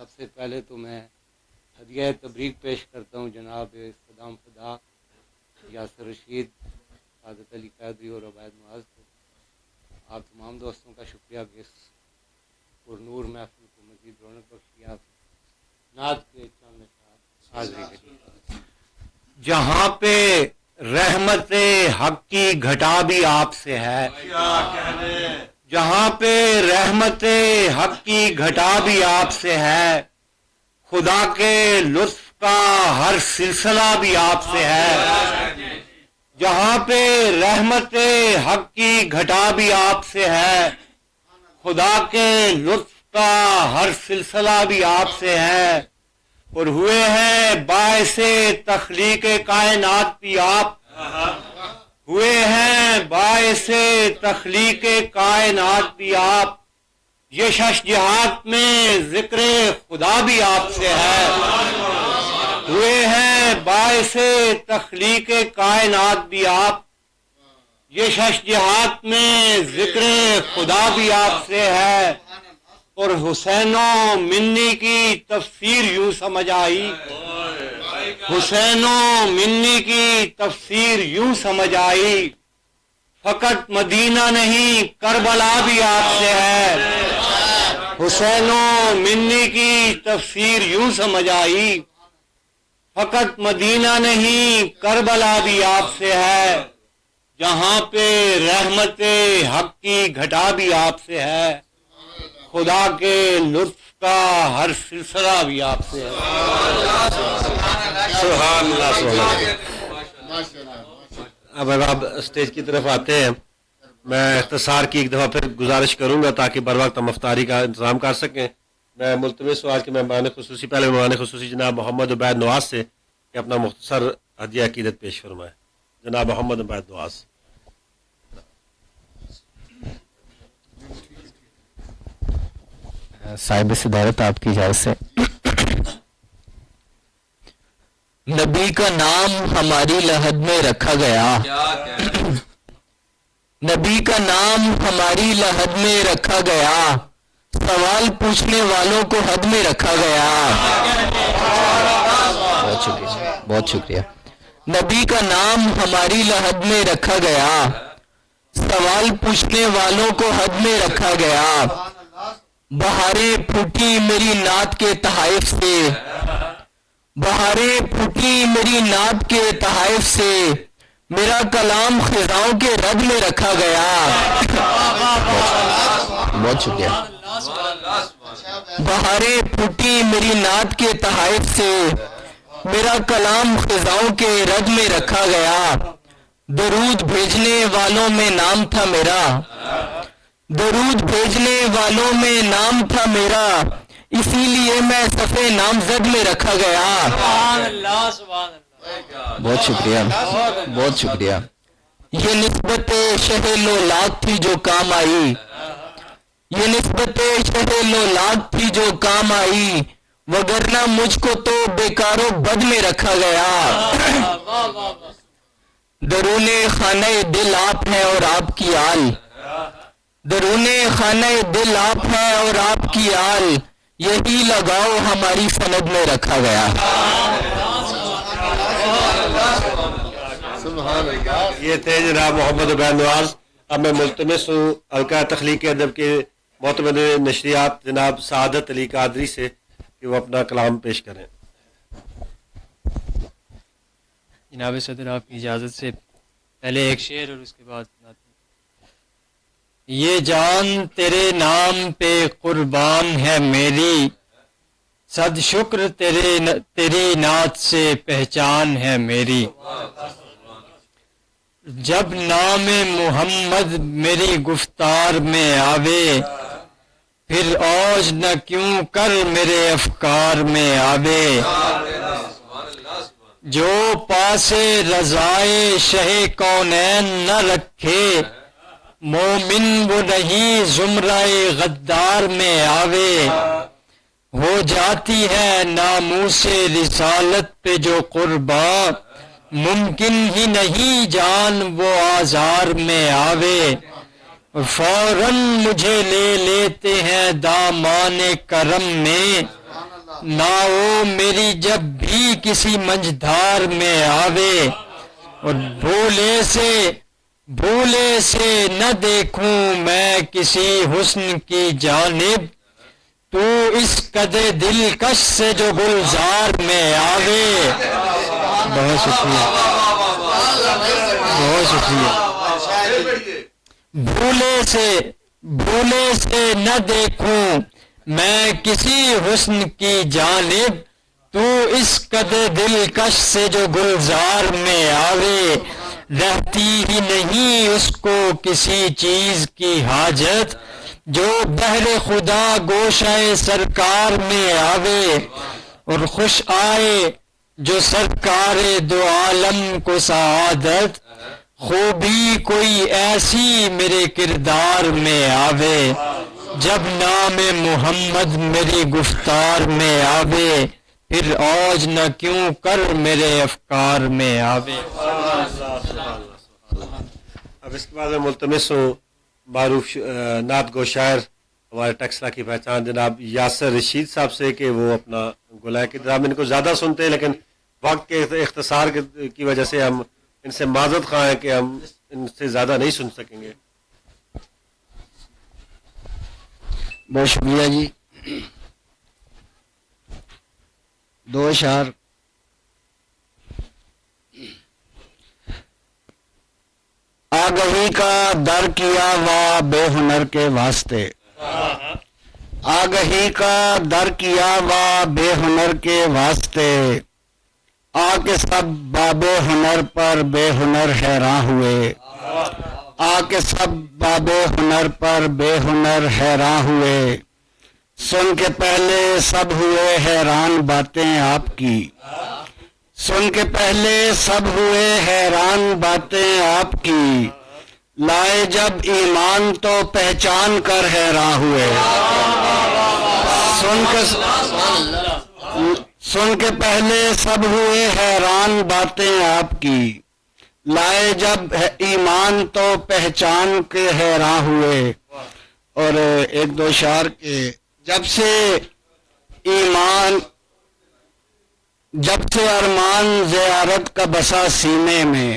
سب سے پہلے تو میں ہدیہ تبریک پیش کرتا ہوں جناب صدام فدا یاسر رشید، سعادت علی قادری اور عبید معاذ کو. آپ تمام دوستوں کا شکریہ کہ اس پرنور محفل کو مزید رونق بخشی. آپ نعت کے چند اشعار حاضری کریے. جہاں پہ رحمت حق کی گھٹا بھی آپ سے ہے، جہاں پہ رحمت حق کی گھٹا بھی آپ سے ہے، خدا کے لطف کا ہر سلسلہ بھی آپ سے ہے. جہاں پہ رحمت حق کی گھٹا بھی آپ سے ہے، خدا کے لطف کا ہر سلسلہ بھی آپ سے ہے. اور ہوئے ہیں باعث تخلیق کائنات بھی آپ، ہوئے ہیں باعث تخلیق کائنات بھی آپ. یہ شش جہات میں ذکر خدا بھی آپ سے ہے. ہوئے ہیں باعث تخلیق کائنات بھی آپ، یہ شش جہات میں ذکر خدا بھی آپ سے ہے. اور حسین و منی کی تفسیر یوں سمجھ آئی، حسین و منی کی تفسیر یوں سمجھ آئی، فقط مدینہ نہیں کربلا بھی آپ سے ہے. حسین و منی کی تفسیر یوں سمجھ آئی، فقط مدینہ نہیں کربلا بھی آپ سے ہے. جہاں پہ رحمت حق کی گھٹا بھی آپ سے ہے، خدا کے لطف کا ہر سلسلہ بھی آپ سے ہے. سبحان اللہ سبحان اللہ. اب آپ اسٹیج کی طرف آتے ہیں. میں اختصار کی ایک دفعہ پھر گزارش کروں گا تاکہ بر وقت ہم افطاری کا انتظام کر سکیں. میں ملتمس ہوں آج کے مہمان خصوصی، پہلے مہمان خصوصی جناب محمد عبید نواز سے کہ اپنا مختصر ہدیہ عقیدت پیش فرمائے. جناب محمد عبید نواز. صاحب صدارت آپ کی اجازت سے. نبی کا نام ہماری لحد میں رکھا گیا، نبی کا نام ہماری لحد میں رکھا گیا، سوال پوچھنے والوں کو حد میں رکھا گیا. بہت شکریہ، بہت شکریہ. نبی کا نام ہماری لحد میں رکھا گیا، سوال پوچھنے والوں کو حد میں رکھا گیا. بہاریں پھوٹی میری نعت کے تحائف سے، بہاریں پھوٹی میری نعت کے تحائف سے، میرا کلام خزاؤں کے رد میں رکھا گیا. بہت شکریہ. بہاریں پھوٹی میری نعت کے تحائف سے، میرا کلام خزاؤں کے رد میں رکھا گیا. درود بھیجنے والوں میں نام تھا میرا، درود بھیجنے والوں میں نام تھا میرا، اسی لیے میں صفِ نامزد میں رکھا گیا. بہت شکریہ، بہت شکریہ. یہ نسبت شہل و لاک تھی جو کام آئی، یہ نسبت شہل و لاک تھی جو کام آئی، وگرنہ مجھ کو تو بیکار و بد میں رکھا گیا. درون خانہ دل آپ ہیں اور آپ کی آل، درون خانہ دل آپ ہیں اور آپ کی آل، یہی لگاؤ ہماری سند میں رکھا گیا. یہ تھے جناب محمد عبید نواز. اب میں ملتمس ہوں حلقہ تخلیق ادب کے معتمد نشریات جناب سعادت علی قادری سے کہ وہ اپنا کلام پیش کریں. جناب صدر آپ کی اجازت سے پہلے ایک شعر اور اس کے بعد سناتے ہیں. یہ جان تیرے نام پہ قربان ہے میری، صد شکر تیری نعت سے پہچان ہے میری. جب نام محمد میری گفتار میں آوے، پھر اوج نہ کیوں کر میرے افکار میں آوے. جو پاس رضائے شہ کونین نہ رکھے، مومن وہ نہیں زمرہ غدار میں آوے. ہو جاتی ہے ناموس رسالت پہ جو قربان، ممکن ہی نہیں جان وہ آزار میں آوے. فوراً مجھے لے لیتے ہیں دامان کرم میں، ناؤ میری جب بھی کسی منجدھار میں آوے، اور بھولے سے نہ دیکھوں میں کسی حسن کی جانب، تو اس قدر دلکش سے جو گلزار میں آوے۔ بہت شکریہ، بہت شکریہ۔ بھولے سے نہ دیکھوں میں کسی حسن کی جانب، تو اس قدر دلکش سے جو گلزار میں آوے۔ رہتی ہی نہیں اس کو کسی چیز کی حاجت، جو بہر خدا گوشہ سرکار میں آوے، اور خوش آئے جو سرکار دو عالم کو سعادت، خوبی کوئی ایسی میرے کردار میں آوے۔ جب نام محمد میری گفتار میں آوے، پھر اوج نہ کیوں کر میرے افکار میں آوے۔ اب اس کے بعد میں ملتمس ہوں معروف نعت گو شاعر ہمارے ٹیکسلا کی پہچان جناب یاسر رشید صاحب سے کہ وہ اپنا گلائے کے درام ان کو زیادہ سنتے ہیں، لیکن وقت کے اختصار کی وجہ سے ہم ان سے معذرت خواہ ہیں کہ ہم ان سے زیادہ نہیں سن سکیں گے۔ بہت شکریہ جی۔ دو اشعار آگہی کا در کیا وا بے ہنر کے واسطے، آگہی کا در کیا وا بے ہنر کے واسطے، آ کے سب باب ہنر پر بے ہنر حیران ہوئے، آ کے سب باب ہنر پر بے ہنر حیران ہوئے، سن کے پہلے سب ہوئے حیران باتیں آپ کی، سن کے پہلے سب ہوئے حیران باتیں آپ کی، لائے جب ایمان تو پہچان کر حیران ہوئے، سن کے پہلے سب ہوئے حیران باتیں آپ کی، لائے جب ایمان تو پہچان کے حیران ہوئے۔ اور ایک دو اشعار کے جب سے ارمان زیارت کا بسا سینے میں،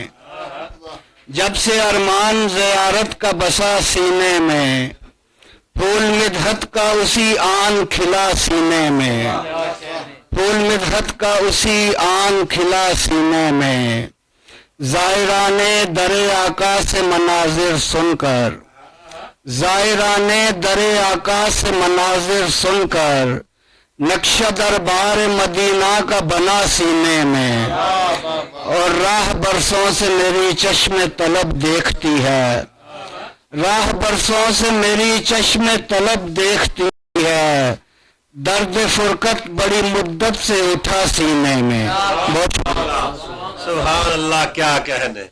جب سے ارمان زیارت کا بسا سینے میں، پھول مدحت کا اسی آن کھلا سینے میں، پھول مدحت کا اسی آن کھلا سینے میں، زائران در آقا سے مناظر سن کر، زائران در آقا سے مناظر سن کر، نقشہ دربار مدینہ کا بنا سینے میں، اور راہ برسوں سے میری چشم طلب دیکھتی ہے، راہ برسوں سے میری چشم طلب دیکھتی ہے، درد فرقت بڑی مدت سے اٹھا سینے میں۔ سبحان اللہ، کیا کہنے۔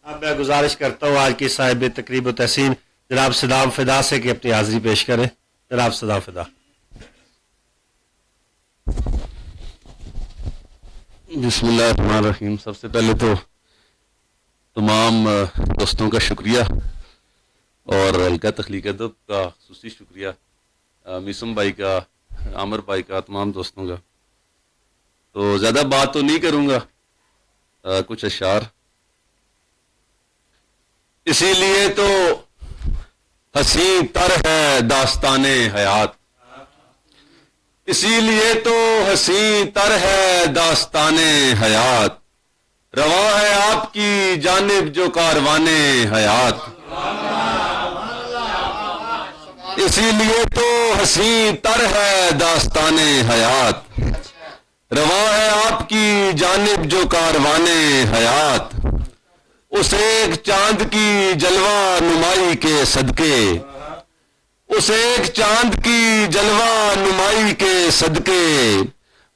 اب میں گزارش کرتا ہوں آج کی صاحب تقریب و تحسین جناب صدام فدا سے کہ اپنی حاضری پیش کریں۔ جناب صدام فدا۔ بسم اللہ الرحمن الرحیم۔ سب سے پہلے تو تمام دوستوں کا شکریہ، اور حلقہ تخلیق ادب کا خصوصی شکریہ، میسم بھائی کا، عامر بھائی کا، تمام دوستوں کا۔ تو زیادہ بات تو نہیں کروں گا، کچھ اشعار۔ اسی لیے تو حسین تر ہے داستان حیات، اسی لیے تو حسین تر ہے داستان حیات، رواں ہے آپ کی جانب جو کاروان حیات، اسی لیے تو حسین تر ہے داستان حیات، رواں ہے آپ کی جانب جو کاروان حیات، اس ایک چاند کی جلوہ نمائی کے صدقے، اس ایک چاند کی جلوہ نمائی کے صدقے،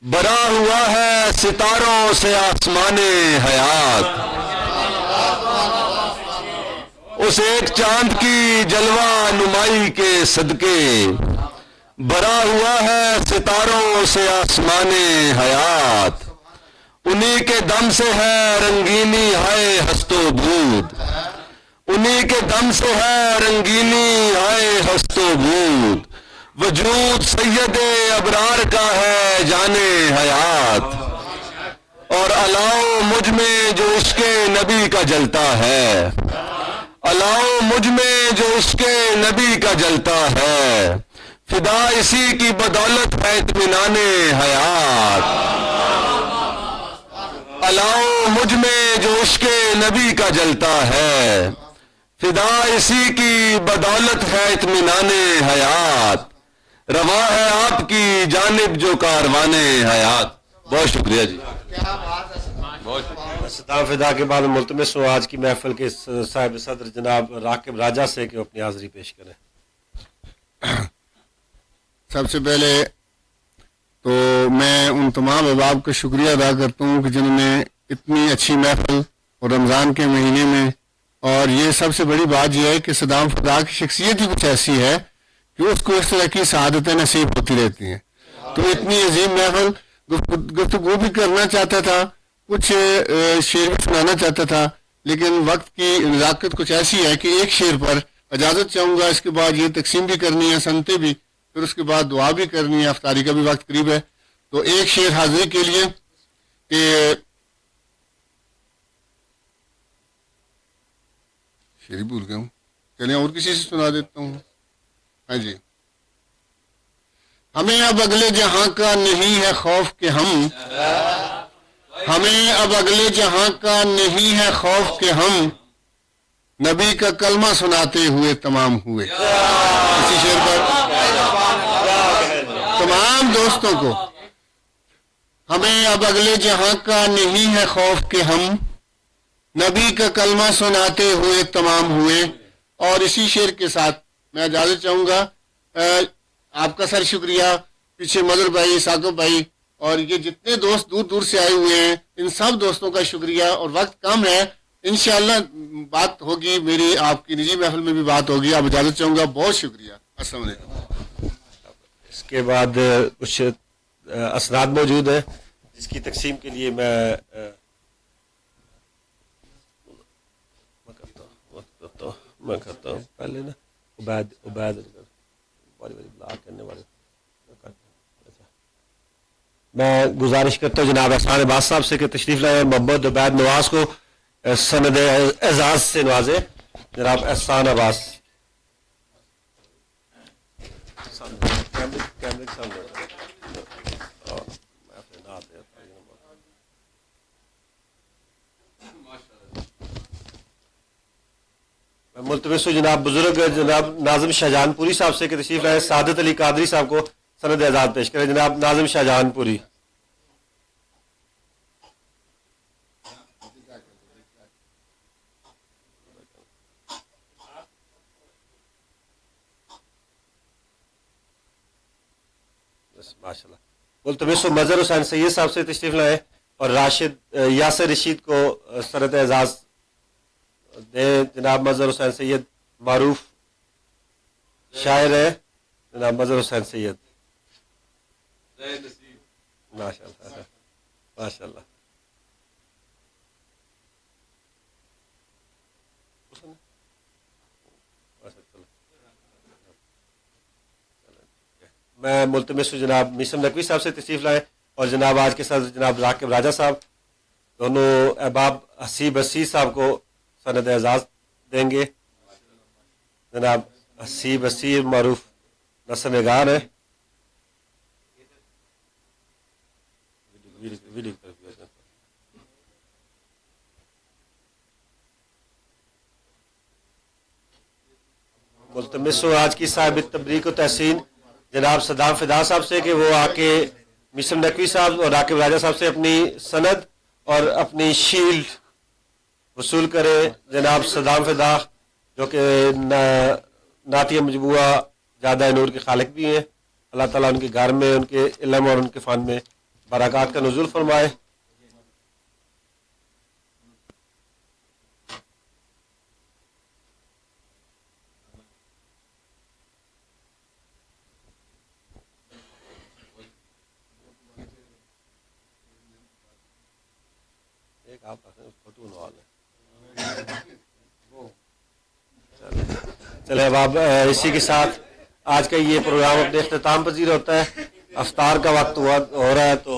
برا ہوا ہے ستاروں سے آسمان حیات، اس ایک چاند کی جلوہ نمائی کے صدقے، برا ہوا ہے ستاروں سے آسمان حیات، انہی کے دم سے ہے رنگینی ہے ہست و بود، انہی کے دم سے ہے رنگینی ہے ہست و بود، وجود سید ابرار کا ہے جانے حیات، اور الاؤ مجھ میں جو عشق نبی کا جلتا ہے، الاؤ مجھ میں جو عشق نبی کا جلتا ہے، فدا اسی کی بدولت ہے اطمینان حیات، الاؤ مجھ میں جو عشق نبی کا جلتا ہے، فدا اسی کی بدولت ہے اطمینان حیات، رواں ہے آپ کی جانب جو کاروان حیات۔ بہت شکریہ جی، بہت شکریہ۔ صدام فدا کے بعد ملتمس ہوں آج کی محفل کے صاحب صدر جناب راکب راجہ سے کہ وہ اپنی حاضری پیش کریں۔ سب سے پہلے تو میں ان تمام احباب کا شکریہ ادا کرتا ہوں کہ جنہوں نے اتنی اچھی محفل اور رمضان کے مہینے میں، اور یہ سب سے بڑی بات یہ ہے کہ صدام فدا کی شخصیت ہی کچھ ایسی ہے کہ اس کو اس طرح کی سعادتیں نصیب ہوتی رہتی ہیں۔ تو اتنی عظیم محفل گفتگو بھی کرنا چاہتا تھا، کچھ شعر بھی سنانا چاہتا تھا، لیکن وقت کی نزاکت کچھ ایسی ہے کہ ایک شعر پر اجازت چاہوں گا، اس کے بعد یہ تقسیم بھی کرنی ہے، سنتے بھی، پھر اس کے بعد دعا بھی کرنی ہے، افطاری کا بھی وقت قریب ہے۔ تو ایک شعر حاضری کے لیے کہ شعر بھول گیا ہوں، چلیں اور کسی سے سنا دیتا ہوں۔ ہاں جی، ہمیں اب اگلے جہاں کا نہیں ہے خوف کہ ہم، ہمیں اب اگلے جہاں کا نہیں ہے خوف کہ ہم نبی کا کلمہ سناتے ہوئے تمام ہوئے۔ اسی شعر پر تمام دوستوں کو، ہمیں اب اگلے جہاں کا نہیں ہے خوف کہ ہم نبی کا کلمہ سناتے ہوئے تمام ہوئے۔ اور اسی شعر کے ساتھ میں اجازت چاہوں گا، آپ کا سر شکریہ، پیچھے مدر بھائی، ثاقب بھائی، اور یہ جتنے دوست دور دور سے آئے ہوئے ہیں، ان سب دوستوں کا شکریہ۔ اور وقت کم ہے، انشاءاللہ بات ہوگی، میری آپ کی نجی محفل میں بھی بات ہوگی۔ آپ اجازت چاہوں گا، بہت شکریہ، السلام علیکم۔ اس کے بعد کچھ اسناد موجود ہیں جس کی تقسیم کے لیے میں کرتا ہوں پہلے نا عبید بڑی بلاک کرنے والے، میں گزارش کرتا ہوں جناب احسان عباس صاحب سے کہ تشریف لائے اور محمد عبید نواز کو سند اعزاز سے نوازے۔ جناب احسان عباس، ملتمس ہوں جناب بزرگ جناب ناظم شاہجہان پوری صاحب سے کہ تشریف لائے سعادت علی قادری صاحب کو سند اعزاز پیش کرے۔ جناب ناظم شاہجہان پوری۔ ماشاء اللہ۔ ملتمس ہوں مظہر حسین سید صاحب سے تشریف لائے اور راشد یاسر رشید کو سند اعزاز دے۔ جناب مظہر حسین سید معروف شاعر ہے، جناب مظہر حسین سید، ماشاء اللہ ماشاء اللہ۔ میں ملتمس ہوں جناب میسم نقوی صاحب سے تشریف لائے اور جناب آج کے ساتھ جناب راکب راجہ صاحب، دونوں احباب حسیب حسیب صاحب کو سند اعزاز دیں گے۔ جناب حسیب حسیب معروف نثر نگار ہے۔ ملتمس ہوں آج کی صاحب تبریک و تحسین جناب صدام فدا صاحب سے کہ وہ آ کے میسم نقوی صاحب اور راکب راجہ صاحب سے اپنی سند اور اپنی شیلڈ وصول کرے۔ جناب صدام فدا جو کہ نعتیہ مجموعہ جادہ نور کے خالق بھی ہیں، اللہ تعالیٰ ان کے گھر میں، ان کے علم اور ان کے فن میں برکات کا نزول فرمائے۔ چلے اب آپ اسی کے ساتھ آج کا یہ پروگرام اپنے اختتام پذیر ہوتا ہے۔ افطار کا وقت ہو رہا ہے تو